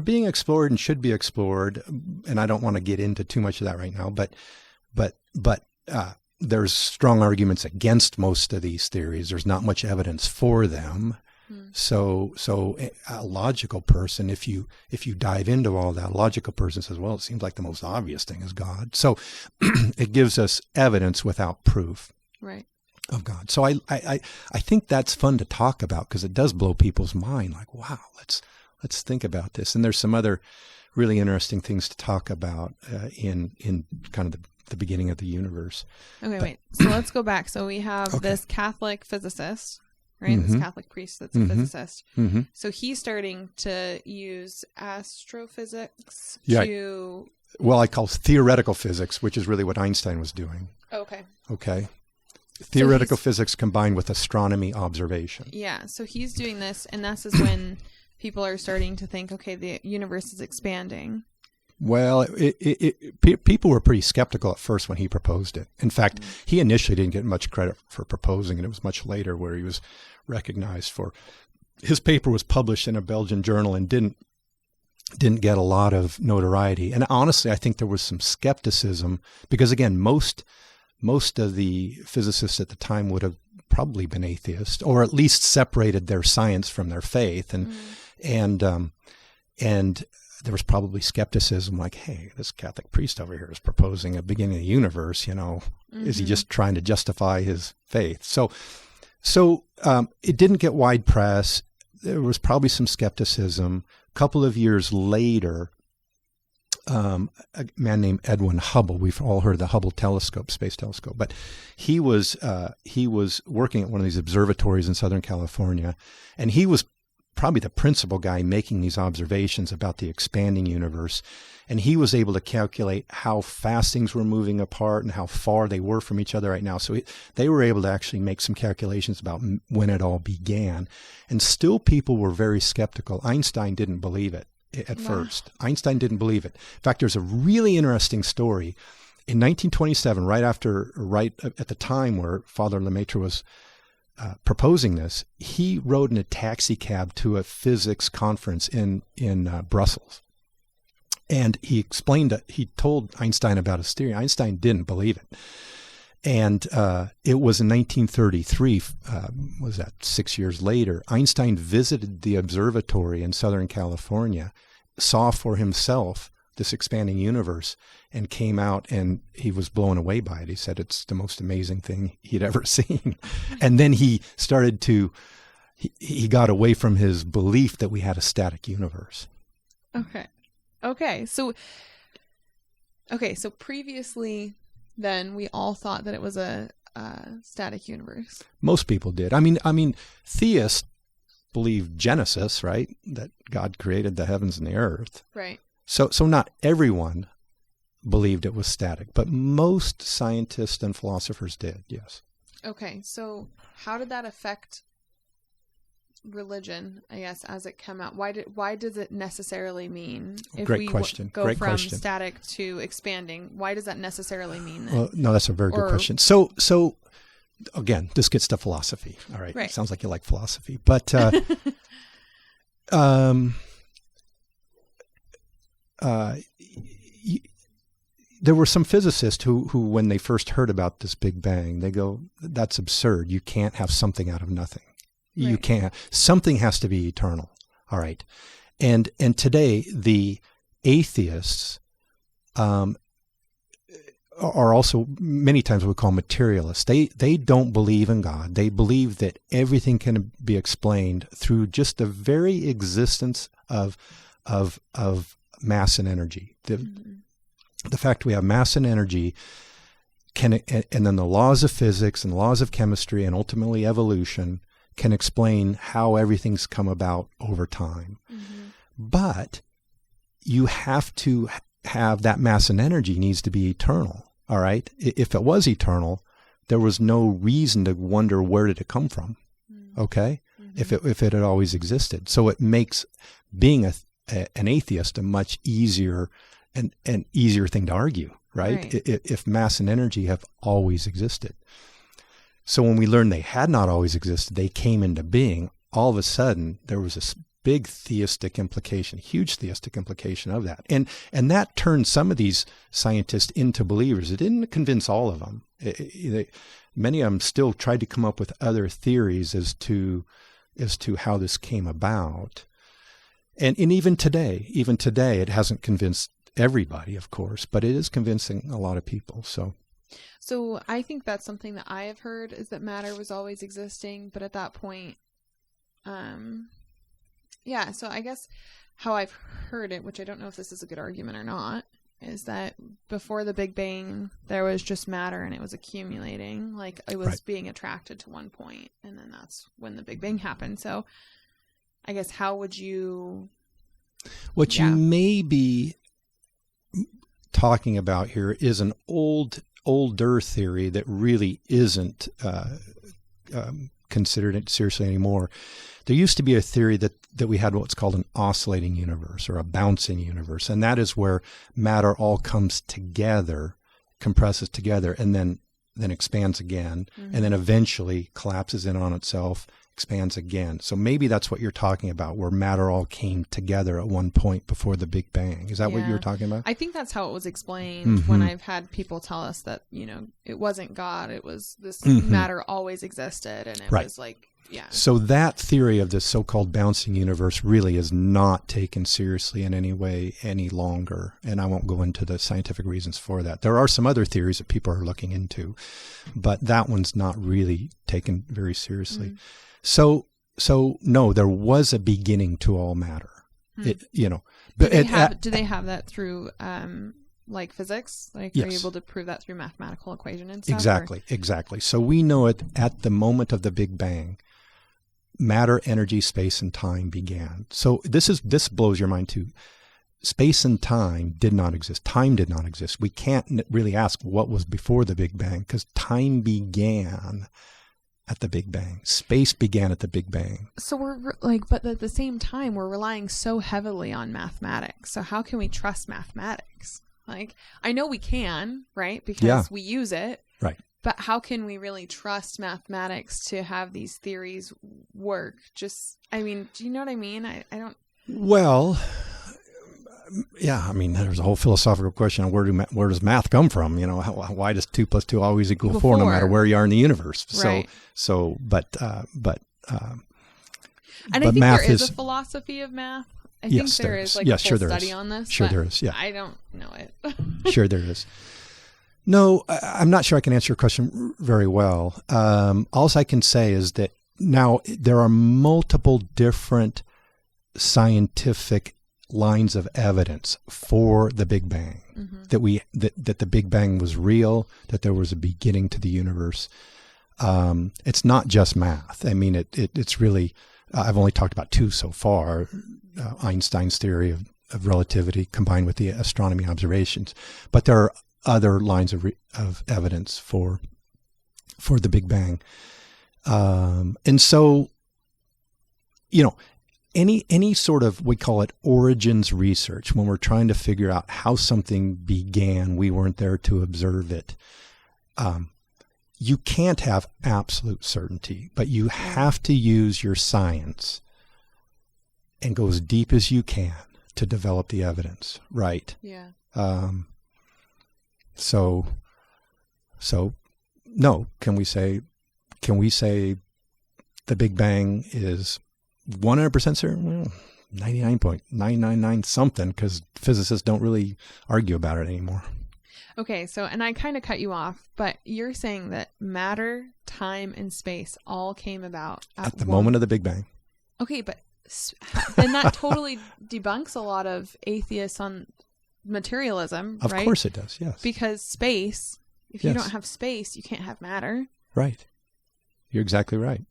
being explored and should be explored. And I don't want to get into too much of that right now, but there's strong arguments against most of these theories. There's not much evidence for them. So a logical person, if you dive into all that, a logical person says, well, it seems like the most obvious thing is God. So it gives us evidence without proof. Right. Of God. So I think that's fun to talk about because it does blow people's mind. Like, wow, let's think about this. And there's some other really interesting things to talk about in kind of the beginning of the universe. Okay, wait. So let's go back. So we have this Catholic physicist, right? This Catholic priest that's a physicist. Mm-hmm. So he's starting to use astrophysics to... Well, I call theoretical physics, which is really what Einstein was doing. Okay. Okay. Theoretical physics combined with astronomy observation. Yeah, so he's doing this, and this is when people are starting to think, okay, the universe is expanding. Well, people were pretty skeptical at first when he proposed it. In fact, he initially didn't get much credit for proposing it. It was much later where he was recognized for. His paper was published in a Belgian journal and didn't get a lot of notoriety. And honestly, I think there was some skepticism because, again, most of the physicists at the time would have probably been atheists, or at least separated their science from their faith, and there was probably skepticism, like, hey, this Catholic priest over here is proposing a beginning of the universe. Is he just trying to justify his faith? So it didn't get wide press. There was probably some skepticism. A couple of years later, a man named Edwin Hubble. We've all heard of the Hubble telescope, space telescope, but he was working at one of these observatories in Southern California, and he was probably the principal guy making these observations about the expanding universe. And he was able to calculate how fast things were moving apart and how far they were from each other right now. So they were able to actually make some calculations about when it all began. And still people were very skeptical. Einstein didn't believe it at first. Einstein didn't believe it. In fact, there's a really interesting story. In 1927, right at the time where Father Lemaitre was proposing this, he rode in a taxi cab to a physics conference in Brussels. And he told Einstein about his theory. Einstein didn't believe it. And it was in 1933, was that 6 years later, Einstein visited the observatory in Southern California, saw for himself this expanding universe, and came out and he was blown away by it. He said it's the most amazing thing he'd ever seen. And then he started to, he got away from his belief that we had a static universe. Okay. So previously then we all thought that it was a static universe. Most people did. I mean, theists believe Genesis, right? That God created the heavens and the earth. Right. So not everyone believed it was static, but most scientists and philosophers did, yes. Okay, so how did that affect religion, I guess, as it came out? Why does it necessarily mean, if Great we question. go Great from question. static to expanding, why does that necessarily mean that? Well, no, that's a very good question. So again, this gets to philosophy. All right. Right. Sounds like you like philosophy, but there were some physicists who, when they first heard about this Big Bang, they go, that's absurd. You can't have something out of nothing. Right. You can't. Something has to be eternal. All right. And today, the atheists are also many times what we call materialists. They don't believe in God. They believe that everything can be explained through just the very existence of mass and energy. The fact we have mass and energy and then the laws of physics and the laws of chemistry and ultimately evolution can explain how everything's come about over time. Mm-hmm. But you have to have that mass and energy needs to be eternal. All right. If it was eternal, there was no reason to wonder where did it come from. Okay. Mm-hmm. If it had always existed. So it makes being an atheist a much easier an easier thing to argue, right? If mass and energy have always existed. So when we learned they had not always existed, they came into being, all of a sudden there was this big theistic implication, huge theistic implication of that. And that turned some of these scientists into believers. It didn't convince all of them. Many of them still tried to come up with other theories as to how this came about. And even today, it hasn't convinced everybody, of course, but it is convincing a lot of people. So I think that's something that I have heard, is that matter was always existing, but at that point, so I guess how I've heard it, which I don't know if this is a good argument or not, is that before the Big Bang, there was just matter and it was accumulating, like it was being attracted to one point, and then that's when the Big Bang happened. So I guess how would you... What you may be talking about here is an older theory that really isn't considered it seriously anymore. There used to be a theory that we had what's called an oscillating universe or a bouncing universe, and that is where matter all comes together, compresses together, and then expands again, and then eventually collapses in on itself, expands again. So maybe that's what you're talking about, where matter all came together at one point before the Big Bang. Is that what you're talking about? I think that's how it was explained when I've had people tell us that, it wasn't God, it was this matter always existed, and it was like, So that theory of this so-called bouncing universe really is not taken seriously in any way any longer, and I won't go into the scientific reasons for that. There are some other theories that people are looking into, but that one's not really taken very seriously. So no, there was a beginning to all matter. But do they have that through like physics? Like, yes. Are you able to prove that through mathematical equation and stuff? Exactly. So we know it at the moment of the Big Bang. Matter, energy, space, and time began. So this blows your mind too. Space and time did not exist. Time did not exist. We can't really ask what was before the Big Bang, because time began at the Big Bang. Space began at the Big Bang. So but at the same time, we're relying so heavily on mathematics. So how can we trust mathematics? Like, I know we can, right? Because we use it. Right. But how can we really trust mathematics to have these theories work? Do you know what I mean? I don't... Well, Yeah, I mean, there's a whole philosophical question on where does math come from? You know, why does 2 + 2 always equal 4, no matter where you are in the universe? Right. But and I think math there is a philosophy of math. I think there is like a full study on this. Sure, there is. Yeah, I don't know it. Sure, there is. No, I'm not sure I can answer your question very well. All I can say is that now there are multiple different scientific lines of evidence for the Big Bang, that the Big Bang was real, that there was a beginning to the universe. It's not just math. I mean, it's really, I've only talked about 2 so far, Einstein's theory of relativity combined with the astronomy observations, but there are other lines of evidence for the Big Bang. And so, you know, any sort of, we call it origins research, when we're trying to figure out how something began, we weren't there to observe it. You can't have absolute certainty, but you have to use your science and go as deep as you can to develop the evidence, right? Yeah. So no, can we say the Big Bang is 100% certain? Well, 99.999 something, because physicists don't really argue about it anymore. Okay, so, and I kind of cut you off, but you're saying that matter, time, and space all came about at the moment of the Big Bang. Okay, but then that totally debunks a lot of atheists on materialism, right? Of course it does, yes. Because space, if you don't have space, you can't have matter. Right. You're exactly right.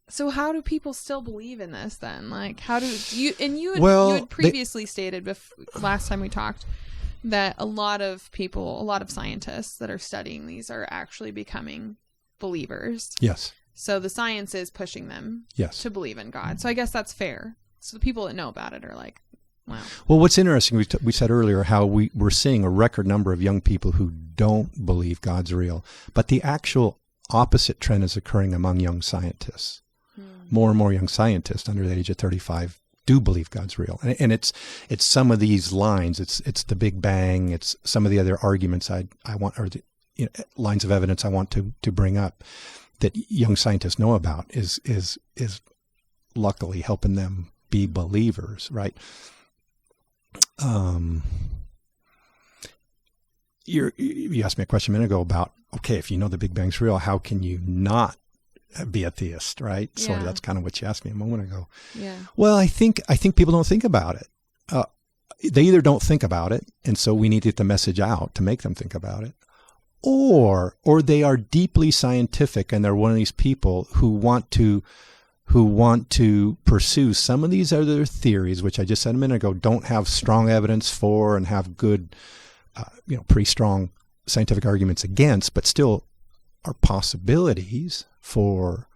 So how do people still believe in this then? Like, how do you, and you had previously stated last time we talked that a lot of people, a lot of scientists that are studying these are actually becoming believers. Yes. So the science is pushing them to believe in God. So I guess that's fair. So the people that know about it are like, wow. Well, what's interesting, we said earlier how we're seeing a record number of young people who don't believe God's real, but the actual opposite trend is occurring among young scientists. More and more young scientists under the age of 35 do believe God's real. And it's some of these lines, it's the Big Bang, it's some of the other arguments I want, or the lines of evidence I want to bring up that young scientists know about is luckily helping them be believers, right? You asked me a question a minute ago about, okay, if you know the Big Bang's real, how can you not be a theist, right? Yeah. So that's kind of what you asked me a moment ago. Yeah. Well, I think people don't think about it. They either don't think about it, and so we need to get the message out to make them think about it, or they are deeply scientific and they're one of these people who want to pursue some of these other theories, which I just said a minute ago, don't have strong evidence for and have good, pretty strong scientific arguments against, but still are possibilities for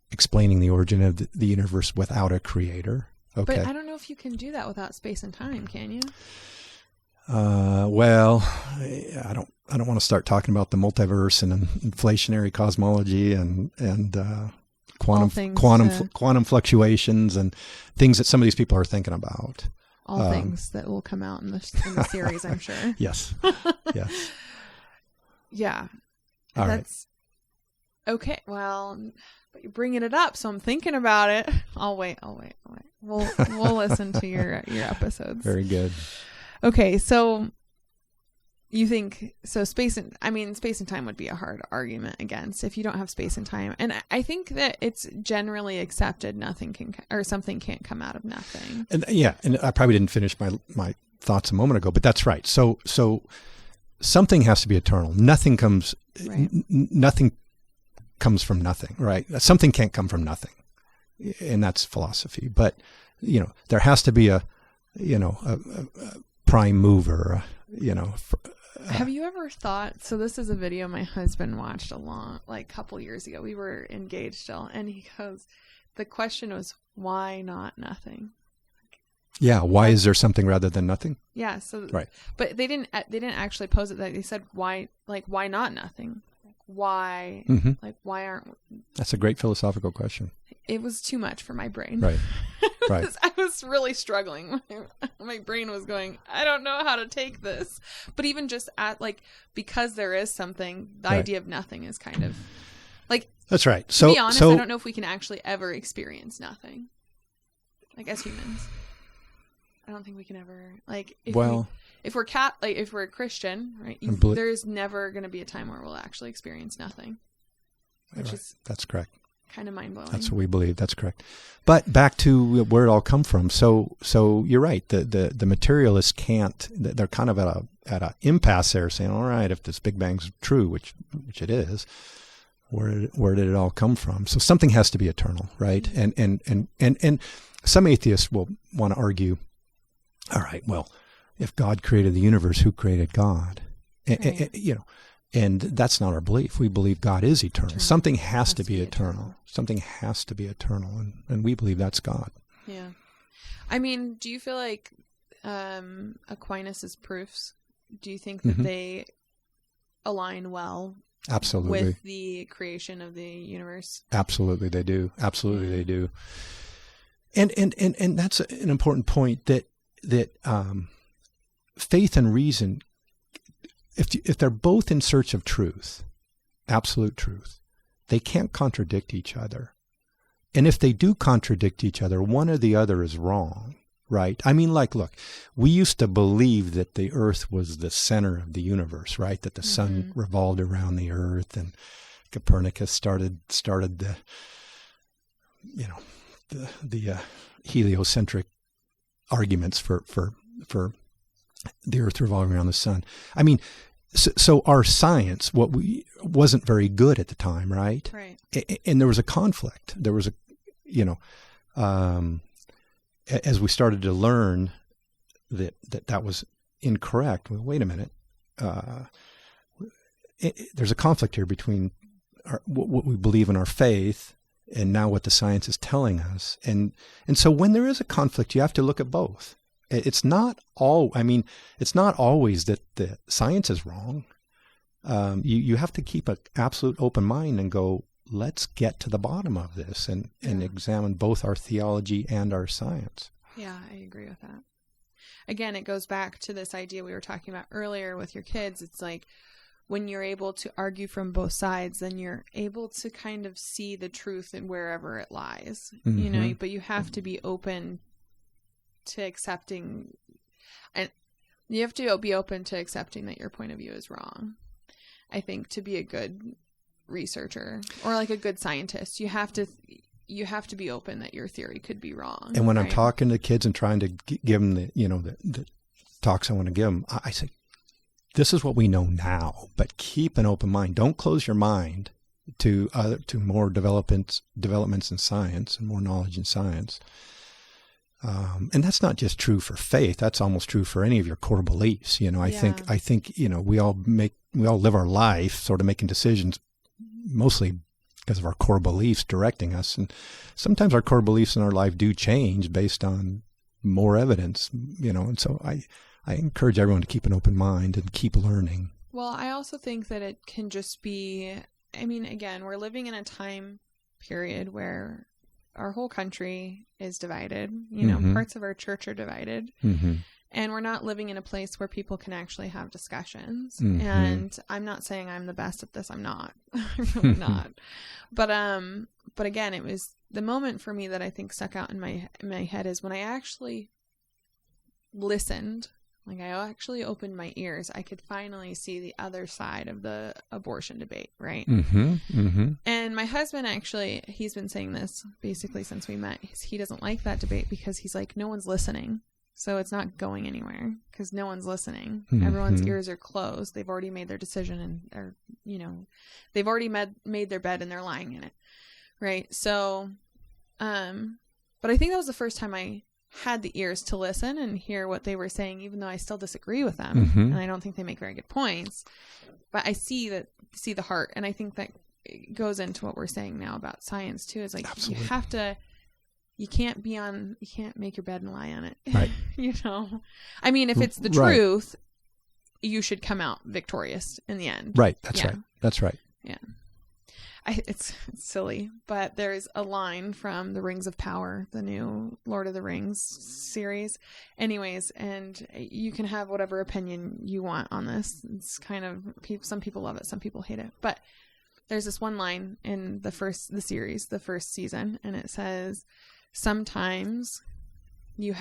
explaining the origin of the universe without a creator. Okay. But I don't know if you can do that without space and time, can you? Well, I don't want to start talking about the multiverse and inflationary cosmology and quantum fluctuations and things that some of these people are thinking about. All things that will come out in the series, I'm sure. Yes. Yes. Yeah. All That's right. Okay. Well, but you're bringing it up, so I'm thinking about it. I'll wait. We'll listen to your episodes. Very good. Okay. So you think, space and time would be a hard argument against if you don't have space and time. And I think that it's generally accepted something can't come out of nothing. And I probably didn't finish my thoughts a moment ago, but that's right. So something has to be eternal. Nothing comes from nothing, right? Something can't come from nothing. And that's philosophy. But, there has to be a prime mover, Have you ever thought, so this is a video my husband watched a couple years ago. We were engaged still. And he goes, the question was, why not nothing? Yeah. Why is there something rather than nothing? Yeah. So, right. But they didn't actually pose it that. They said, why not nothing? Why, why aren't... That's a great philosophical question. It was too much for my brain. Right. Right. I was really struggling. My brain was going, I don't know how to take this. But even just because there is something, the idea of nothing is kind of like, that's right. To be honest, I don't know if we can actually ever experience nothing. Like as humans. I don't think we can ever if we're a Christian, right? There's never going to be a time where we'll actually experience nothing. Which is that's correct. Kind of mind blowing. That's what we believe. That's correct. But back to where it all come from. So you're right. The materialists can't. They're kind of at a impasse there, saying, all right, if this Big Bang's true, which it is, where did it all come from? So something has to be eternal, right? Mm-hmm. And some atheists will want to argue, all right, well, if God created the universe, who created God? Right. And that's not our belief. We believe God is eternal. Something has to be eternal. Something has to be eternal, and we believe that's God. Yeah. I mean, do you feel like Aquinas' proofs, do you think that mm-hmm. they align well Absolutely. with the creation of the universe? Absolutely, they do. Absolutely, they do. And that's an important point that faith and reason, if they're both in search of truth, absolute truth, they can't contradict each other. And if they do contradict each other, one or the other is wrong, right? I mean, look, we used to believe that the earth was the center of the universe, right? That the mm-hmm. sun revolved around the earth, and Copernicus started the heliocentric arguments for the earth revolving around the sun. I mean, so our science, wasn't very good at the time, right? Right. And there was a conflict. There was as we started to learn that was incorrect. Well, wait a minute. There's a conflict here between what we believe in our faith and now what the science is telling us. And so when there is a conflict, you have to look at both. It's not always that the science is wrong. You have to keep an absolute open mind and go, let's get to the bottom of this and examine both our theology and our science. Yeah, I agree with that. Again, it goes back to this idea we were talking about earlier with your kids. It's like when you're able to argue from both sides, then you're able to kind of see the truth in wherever it lies, mm-hmm. But you have to be open to accepting, and you have to be open to accepting that your point of view is wrong. I think to be a good researcher or like a good scientist, you have to be open that your theory could be wrong. And when I'm talking to kids and trying to give them the talks I want to give them, I say, this is what we know now, but keep an open mind. Don't close your mind to more developments in science and more knowledge in science. And that's not just true for faith. That's almost true for any of your core beliefs. I think we all live our life sort of making decisions mostly because of our core beliefs directing us. And sometimes our core beliefs in our life do change based on more evidence, and so I encourage everyone to keep an open mind and keep learning. Well, I also think that it can just be, again, we're living in a time period where our whole country is divided. Mm-hmm. Parts of our church are divided. Mm-hmm. And we're not living in a place where people can actually have discussions. Mm-hmm. And I'm not saying I'm the best at this. I'm not. I'm really not. But again, it was the moment for me that I think stuck out in my head is when I actually listened. Like I actually opened my ears. I could finally see the other side of the abortion debate, right? Mm-hmm, mm-hmm. And my husband actually, he's been saying this basically since we met. He doesn't like that debate because he's like, no one's listening. So it's not going anywhere because no one's listening. Mm-hmm. Everyone's ears are closed. They've already made their decision they've already made their bed and they're lying in it. Right. So, but I think that was the first time I had the ears to listen and hear what they were saying, even though I still disagree with them. Mm-hmm. And I don't think they make very good points, but I see the heart. And I think that goes into what we're saying now about science too. Is like, Absolutely. You can't make your bed and lie on it. Right. If it's the truth, you should come out victorious in the end. Right. That's right. That's right. Yeah. it's silly, but there's a line from the Rings of Power, the new Lord of the Rings series. Anyways, and you can have whatever opinion you want on this. It's kind of, some people love it, some people hate it. But there's this one line in the first season, and it says, sometimes you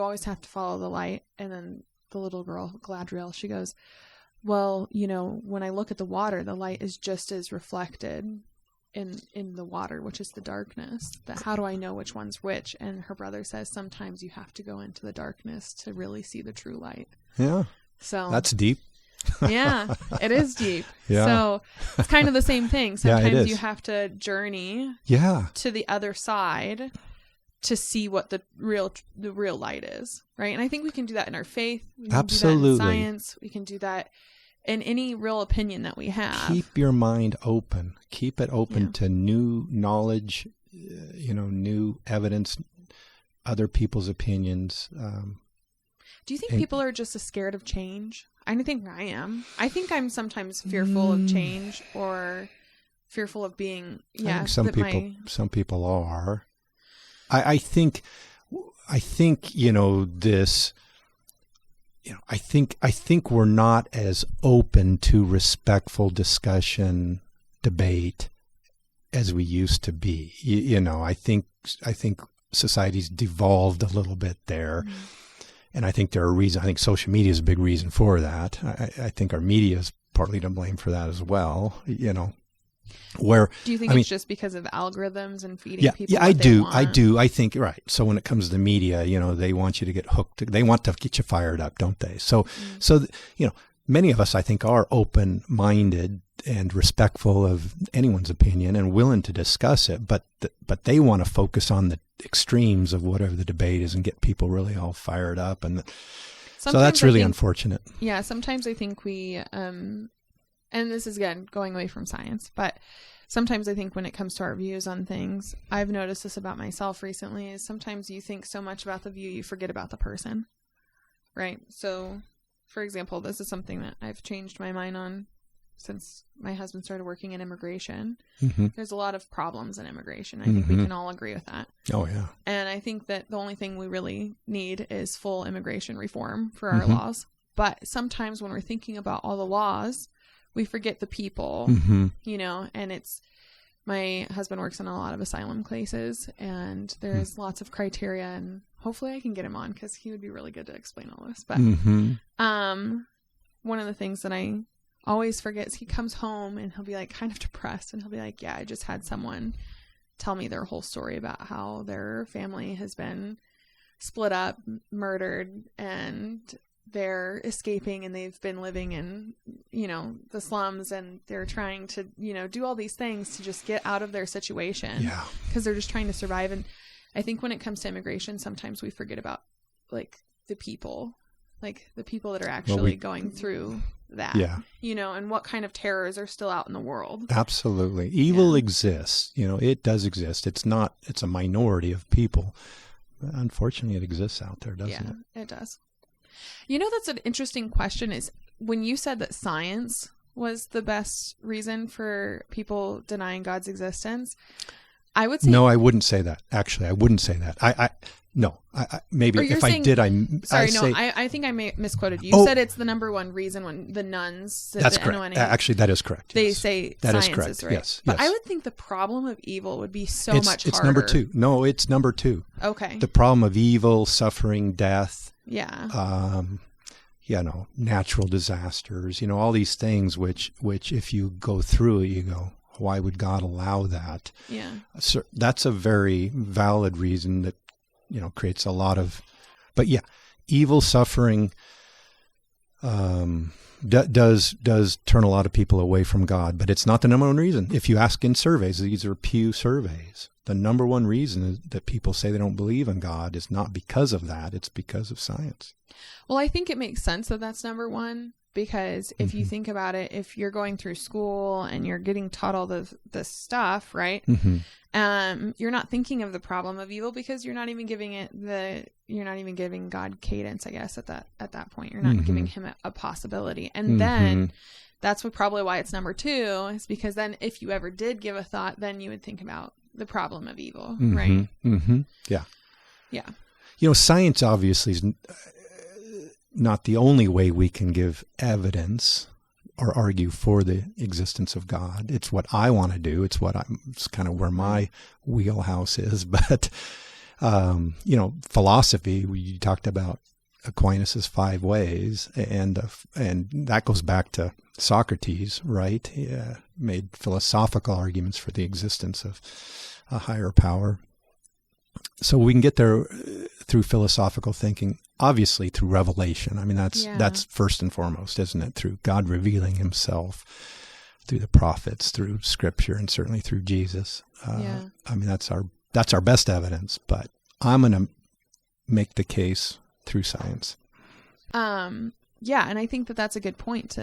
always have to follow the light. And then the little girl, Gladriel, she goes, well, when I look at the water, the light is just as reflected in the water, which is the darkness. That how do I know which one's which? And her brother says, sometimes you have to go into the darkness to really see the true light. Yeah. So that's deep. Yeah, it is deep. Yeah. So it's kind of the same thing. Sometimes it is. you have to journey to the other side to see what the real light is, right? And I think we can do that in our faith. We can Absolutely. do that in science. We can do that in any real opinion that we have. Keep your mind open. Keep it open to new knowledge, new evidence, other people's opinions. Do you think people are just scared of change? I think I am. I think I'm sometimes fearful of change or fearful of being. Yeah, I think some people are. I think this. I think we're not as open to respectful discussion, debate as we used to be. I think society's devolved a little bit there. Mm-hmm. And I think there are reasons. I think social media is a big reason for that. I think our media is partly to blame for that as well. Where do you think it's just because of algorithms and feeding people? Yeah, I do. I think right. So when it comes to the media, they want you to get hooked. They want to get you fired up, don't they? So many of us, I think, are open-minded and respectful of anyone's opinion and willing to discuss it, but they want to focus on the extremes of whatever the debate is and get people really all fired up, and so that's really unfortunate. Yeah, sometimes I think we, and this is again going away from science, but sometimes I think when it comes to our views on things, I've noticed this about myself recently, is sometimes you think so much about the view, you forget about the person, right? So, for example, this is something that I've changed my mind on since my husband started working in immigration. Mm-hmm. There's a lot of problems in immigration. I think we can all agree with that. Oh, yeah. And I think that the only thing we really need is full immigration reform for our laws. But sometimes when we're thinking about all the laws, we forget the people, and it's, my husband works in a lot of asylum cases, and there's lots of criteria, and hopefully I can get him on because he would be really good to explain all this. But one of the things that I always forget is he comes home and he'll be like kind of depressed, and he'll be like, yeah, I just had someone tell me their whole story about how their family has been split up, murdered, and they're escaping, and they've been living in, the slums, and they're trying to, do all these things to just get out of their situation. Yeah. Because they're just trying to survive. And I think when it comes to immigration, sometimes we forget about the people that are actually going through that, and what kind of terrors are still out in the world. Absolutely. Evil exists, it does exist. It's a minority of people. Unfortunately, it exists out there, doesn't it? Yeah, it does. That's an interesting question, is when you said that science was the best reason for people denying God's existence, I would say... No, I wouldn't say that. Actually, I wouldn't say that. I maybe if saying, I did, I think I misquoted you. You said it's the number one reason when the nuns... That's correct. Actually, that is correct. They say that science is correct. Is right. Yes. But I would think the problem of evil would be much harder. It's number two. No, it's number two. Okay. The problem of evil, suffering, death. Yeah. Natural disasters, all these things which if you go through it, you go, why would God allow that? Yeah. So that's a very valid reason that, creates a lot of, but yeah, evil, suffering, does turn a lot of people away from God, but it's not the number one reason. If you ask in surveys, these are Pew surveys, the number one reason that people say they don't believe in God is not because of that. It's because of science. Well, I think it makes sense that that's number one, because if you think about it, if you're going through school and you're getting taught all this stuff, right? You're not thinking of the problem of evil because you're not even giving God cadence, I guess, at that point. You're not giving him a possibility. And then that's probably why it's number 2, is because then if you ever did give a thought, then you would think about the problem of evil, right? Mm-hmm. Yeah. Yeah. Science obviously is not the only way we can give evidence or argue for the existence of God. It's what I want to do. It's kind of where my wheelhouse is. But, philosophy, you talked about Aquinas' 5 ways, and that goes back to Socrates, right? He made philosophical arguments for the existence of a higher power. So we can get there through philosophical thinking, obviously through revelation. I mean, that's first and foremost, isn't it? Through God revealing himself through the prophets, through Scripture, and certainly through Jesus. I mean, that's our best evidence, but I'm going to make the case through science. And I think that's a good point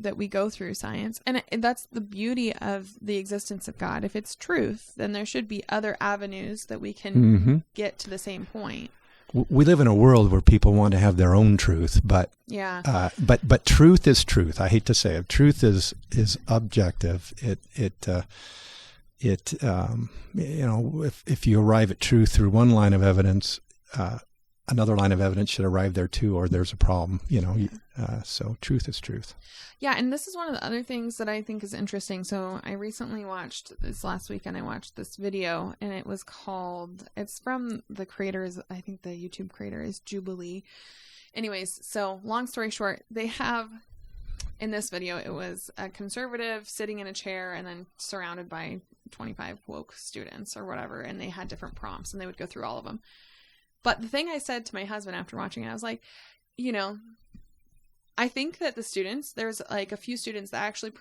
that we go through science. And that's the beauty of the existence of God. If it's truth, then there should be other avenues that we can get to the same point. We live in a world where people want to have their own truth, but but truth is truth. I hate to say it. Truth is objective. If you arrive at truth through one line of evidence, another line of evidence should arrive there too, or there's a problem. So truth is truth. Yeah, and this is one of the other things that I think is interesting. So I recently watched this last weekend. I watched this video, and it's from the creators. I think the YouTube creator is Jubilee. Anyways, so long story short, they have in this video, it was a conservative sitting in a chair and then surrounded by 25 woke students or whatever, and they had different prompts, and they would go through all of them. But the thing I said to my husband after watching it, I was like, I think that the students, there's like a few students that actually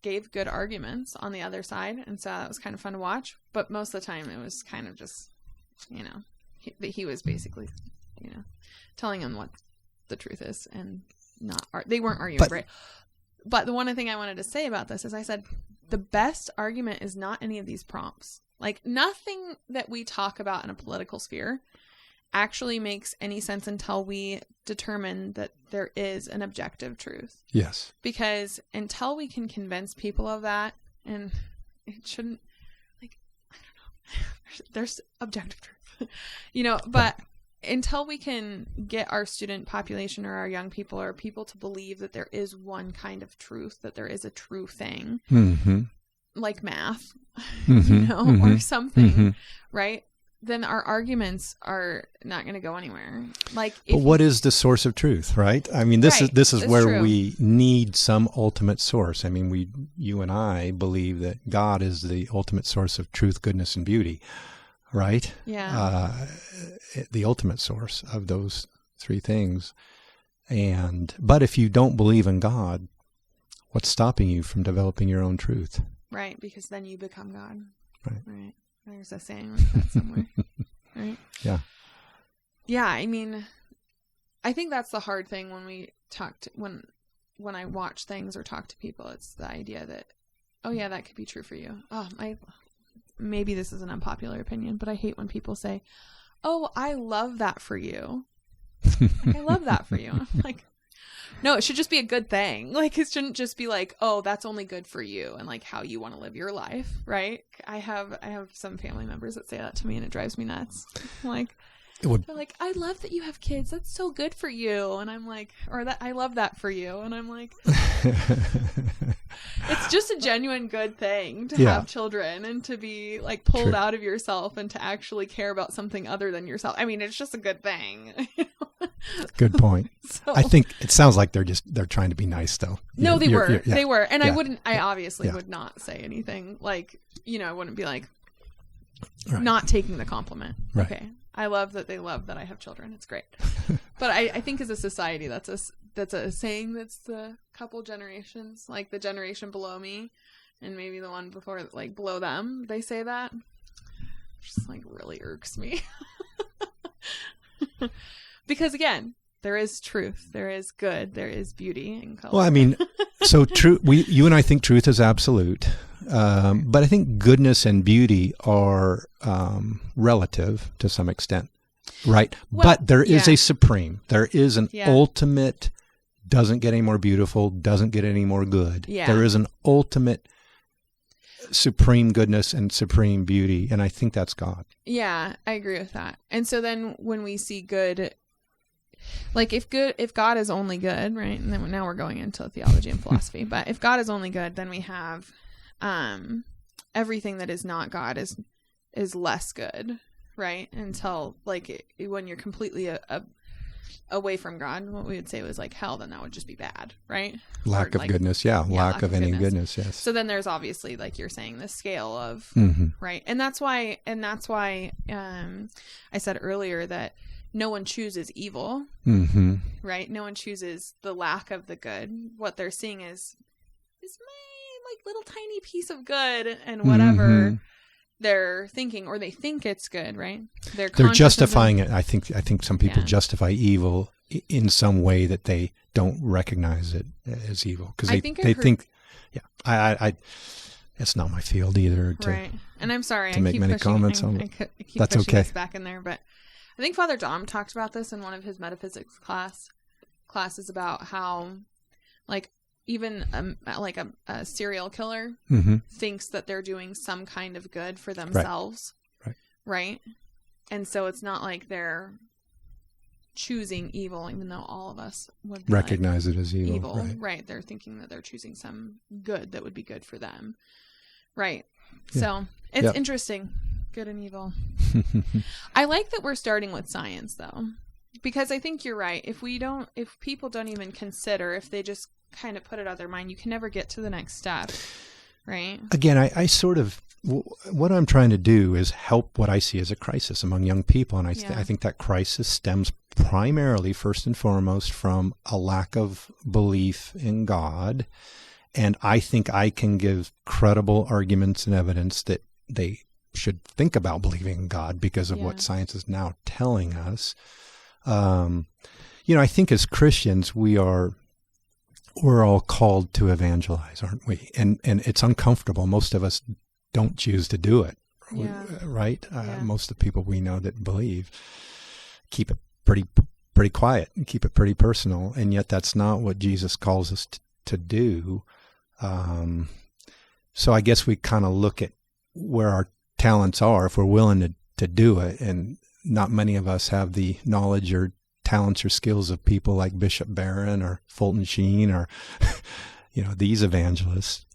gave good arguments on the other side. And so that was kind of fun to watch. But most of the time it was kind of just, he was basically, telling them what the truth is and they weren't arguing, right? But the one thing I wanted to say about this is I said, the best argument is not any of these prompts. Like nothing that we talk about in a political sphere actually makes any sense until we determine that there is an objective truth. Yes. Because until we can convince people of that, and it shouldn't, I don't know, there's objective truth, but until we can get our student population or our young people or people to believe that there is one kind of truth, that there is a true thing, like math, or something, right? Then our arguments are not going to go anywhere. But what is the source of truth, right? I mean, this is where true. We need some ultimate source. I mean, you and I believe that God is the ultimate source of truth, goodness, and beauty, right? Yeah. The ultimate source of those 3 things. But if you don't believe in God, what's stopping you from developing your own truth? Right, because then you become God. Right. There's a saying like that somewhere, right? Yeah. Yeah, I mean, I think that's the hard thing when we when I watch things or talk to people. It's the idea that, oh yeah, that could be true for you. Oh, maybe this is an unpopular opinion, but I hate when people say, oh, I love that for you. I love that for you. I'm like, no, it should just be a good thing. Like, it shouldn't just be like, oh, that's only good for you and like how you want to live your life, right? I have some family members that say that to me, and it drives me nuts. Like, they're like, I love that you have kids. That's so good for you. And I'm like, or that I love that for you. And I'm like, it's just a genuine good thing to have children and to be like pulled out of yourself and to actually care about something other than yourself. I mean, it's just a good thing. Good point. I think it sounds like they're trying to be nice though. No, they were. They were. And I obviously would not say anything like, I wouldn't be like not taking the compliment. Right. Okay. I love that they love that I have children. It's great. But I think as a society, that's a saying that's a couple generations, like the generation below me and maybe the one before, like below them, they say that. It just like really irks me. Because again, there is truth, there is good, there is beauty in color. Well, I mean, so you and I think truth is absolute. But I think goodness and beauty are relative to some extent, right? Well, but there is a supreme, there is an ultimate doesn't get any more beautiful, doesn't get any more good. Yeah. There is an ultimate supreme goodness and supreme beauty, and I think that's God. Yeah, I agree with that. And so then when we see good, like if God is only good, right? And then now we're going into theology and philosophy, but if God is only good, then we have everything that is not God is less good, right? Until like when you're completely away from God, what we would say was like hell, then that would just be bad, right? Lack of goodness, lack of any goodness, yes. So then there's obviously, like you're saying, the scale of right, and that's why I said earlier that no one chooses evil, right? No one chooses the lack of the good. What they're seeing is my like little tiny piece of good, and whatever they're thinking, or they think it's good, right? They're justifying it. I think some people justify evil in some way that they don't recognize it as evil because they think, it's not my field either. Right. And I'm sorry, to make many comments on it. I keep that's pushing this back in there, but I think Father Dom talked about this in one of his metaphysics classes about how, like, even a serial killer thinks that they're doing some kind of good for themselves, right? And so it's not like they're choosing evil, even though all of us would recognize it as evil, right? They're thinking that they're choosing some good that would be good for them, right? Yeah. So it's interesting, good and evil. I like that we're starting with science, though, because I think you're right. If people don't even consider, if they just kind of put it out of their mind, you can never get to the next step, right? Again, I sort of, what I'm trying to do is help what I see as a crisis among young people, and I think that crisis stems primarily, first and foremost, from a lack of belief in God, and I think I can give credible arguments and evidence that they should think about believing in God because of what science is now telling us. I think as Christians, we're all called to evangelize, aren't we? And it's uncomfortable. Most of us don't choose to do it, right? Most of the people we know that believe keep it pretty quiet and keep it pretty personal, and yet that's not what Jesus calls us to do. So I guess we kind of look at where our talents are, if we're willing to do it, and not many of us have the knowledge or talents or skills of people like Bishop Barron or Fulton Sheen or, these evangelists.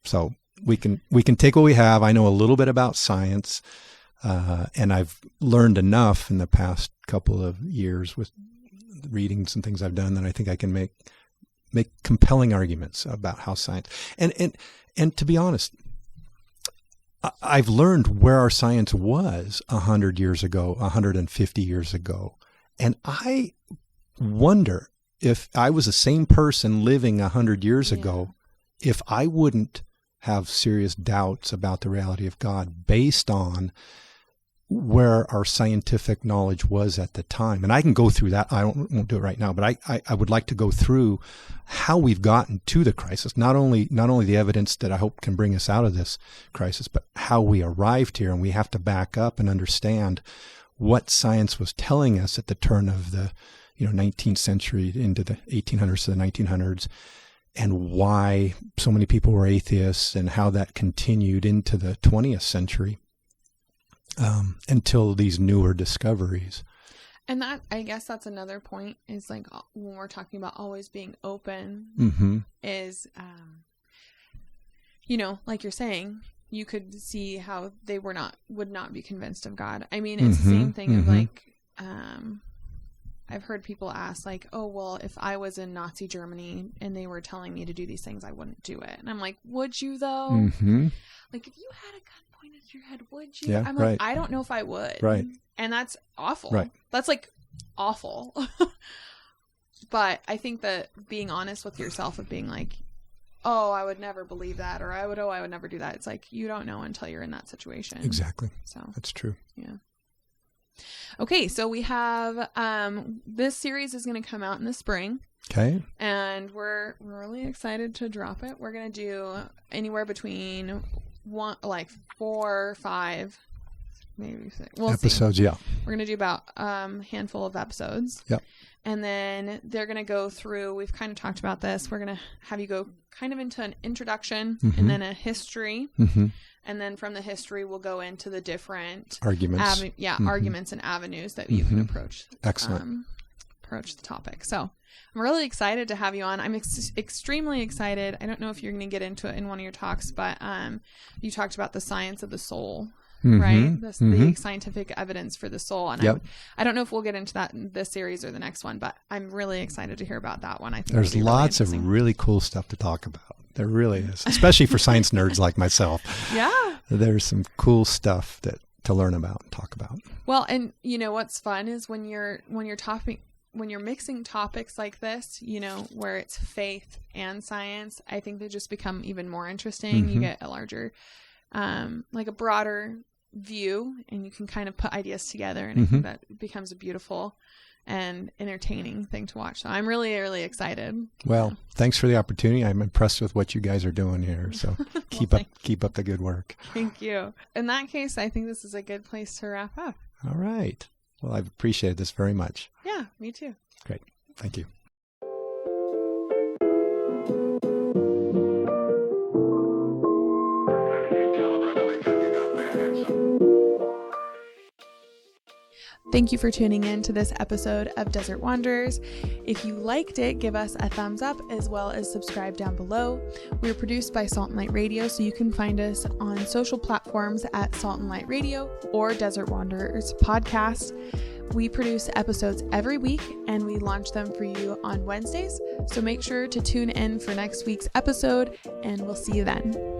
So we can take what we have. I know a little bit about science, and I've learned enough in the past couple of years with readings and things I've done that I think I can make compelling arguments about how science and to be honest, I've learned where our science was 100 years ago, 150 years ago. And I wonder if I was the same person living 100 years ago, if I wouldn't have serious doubts about the reality of God based on where our scientific knowledge was at the time. And I can go through that. I won't do it right now, but I would like to go through how we've gotten to the crisis. Not only the evidence that I hope can bring us out of this crisis, but how we arrived here. And we have to back up and understand what science was telling us at the turn of the 19th century into the 1800s to the 1900s, and why so many people were atheists, and how that continued into the 20th century until these newer discoveries. And that, I guess that's another point, is like when we're talking about always being open, is, like you're saying, you could see how they would not be convinced of God. I mean, it's the same thing of like, I've heard people ask like, oh, well, if I was in Nazi Germany and they were telling me to do these things, I wouldn't do it. And I'm like, would you though? Like if you had a gun pointed at your head, would you? I'm like, I don't know if I would. Right. And that's awful. Right. That's like awful. But I think that being honest with yourself of being like, oh, I would never believe that, or I would never do that. It's like, you don't know until you're in that situation. Exactly. So that's true. Yeah. Okay. So we have, this series is going to come out in the spring. Okay. And we're really excited to drop it. We're going to do anywhere between 4 or 5 maybe 6. We'll episodes. See. Yeah. We're going to do about a handful of episodes. Yep. And then they're going to go through, we've kind of talked about this. We're going to have you go kind of into an introduction and then a history. And then from the history, we'll go into the different arguments. Arguments and avenues that you can approach. Excellent. Approach the topic. So I'm really excited to have you on. I'm extremely excited. I don't know if you're going to get into it in one of your talks, but you talked about the science of the soul. Right? The scientific evidence for the soul. And I don't know if we'll get into that in this series or the next one, but I'm really excited to hear about that one. I think there's lots of really cool stuff to talk about. There really is, especially for science nerds like myself. Yeah. There's some cool stuff to learn about and talk about. Well, and you know, what's fun is when you're mixing topics like this, you know, where it's faith and science, I think they just become even more interesting. You get a larger, like a broader view, and you can kind of put ideas together, and I think that becomes a beautiful and entertaining thing to watch. So I'm really, really excited. Well, thanks for the opportunity. I'm impressed with what you guys are doing here. So keep up the good work. Thank you. In that case, I think this is a good place to wrap up. All right. Well, I've appreciated this very much. Yeah, me too. Great. Thank you. Thank you for tuning in to this episode of Desert Wanderers. If you liked it, give us a thumbs up as well as subscribe down below. We're produced by Salt and Light Radio, so you can find us on social platforms at Salt and Light Radio or Desert Wanderers Podcast. We produce episodes every week and we launch them for you on Wednesdays. So make sure to tune in for next week's episode, and we'll see you then.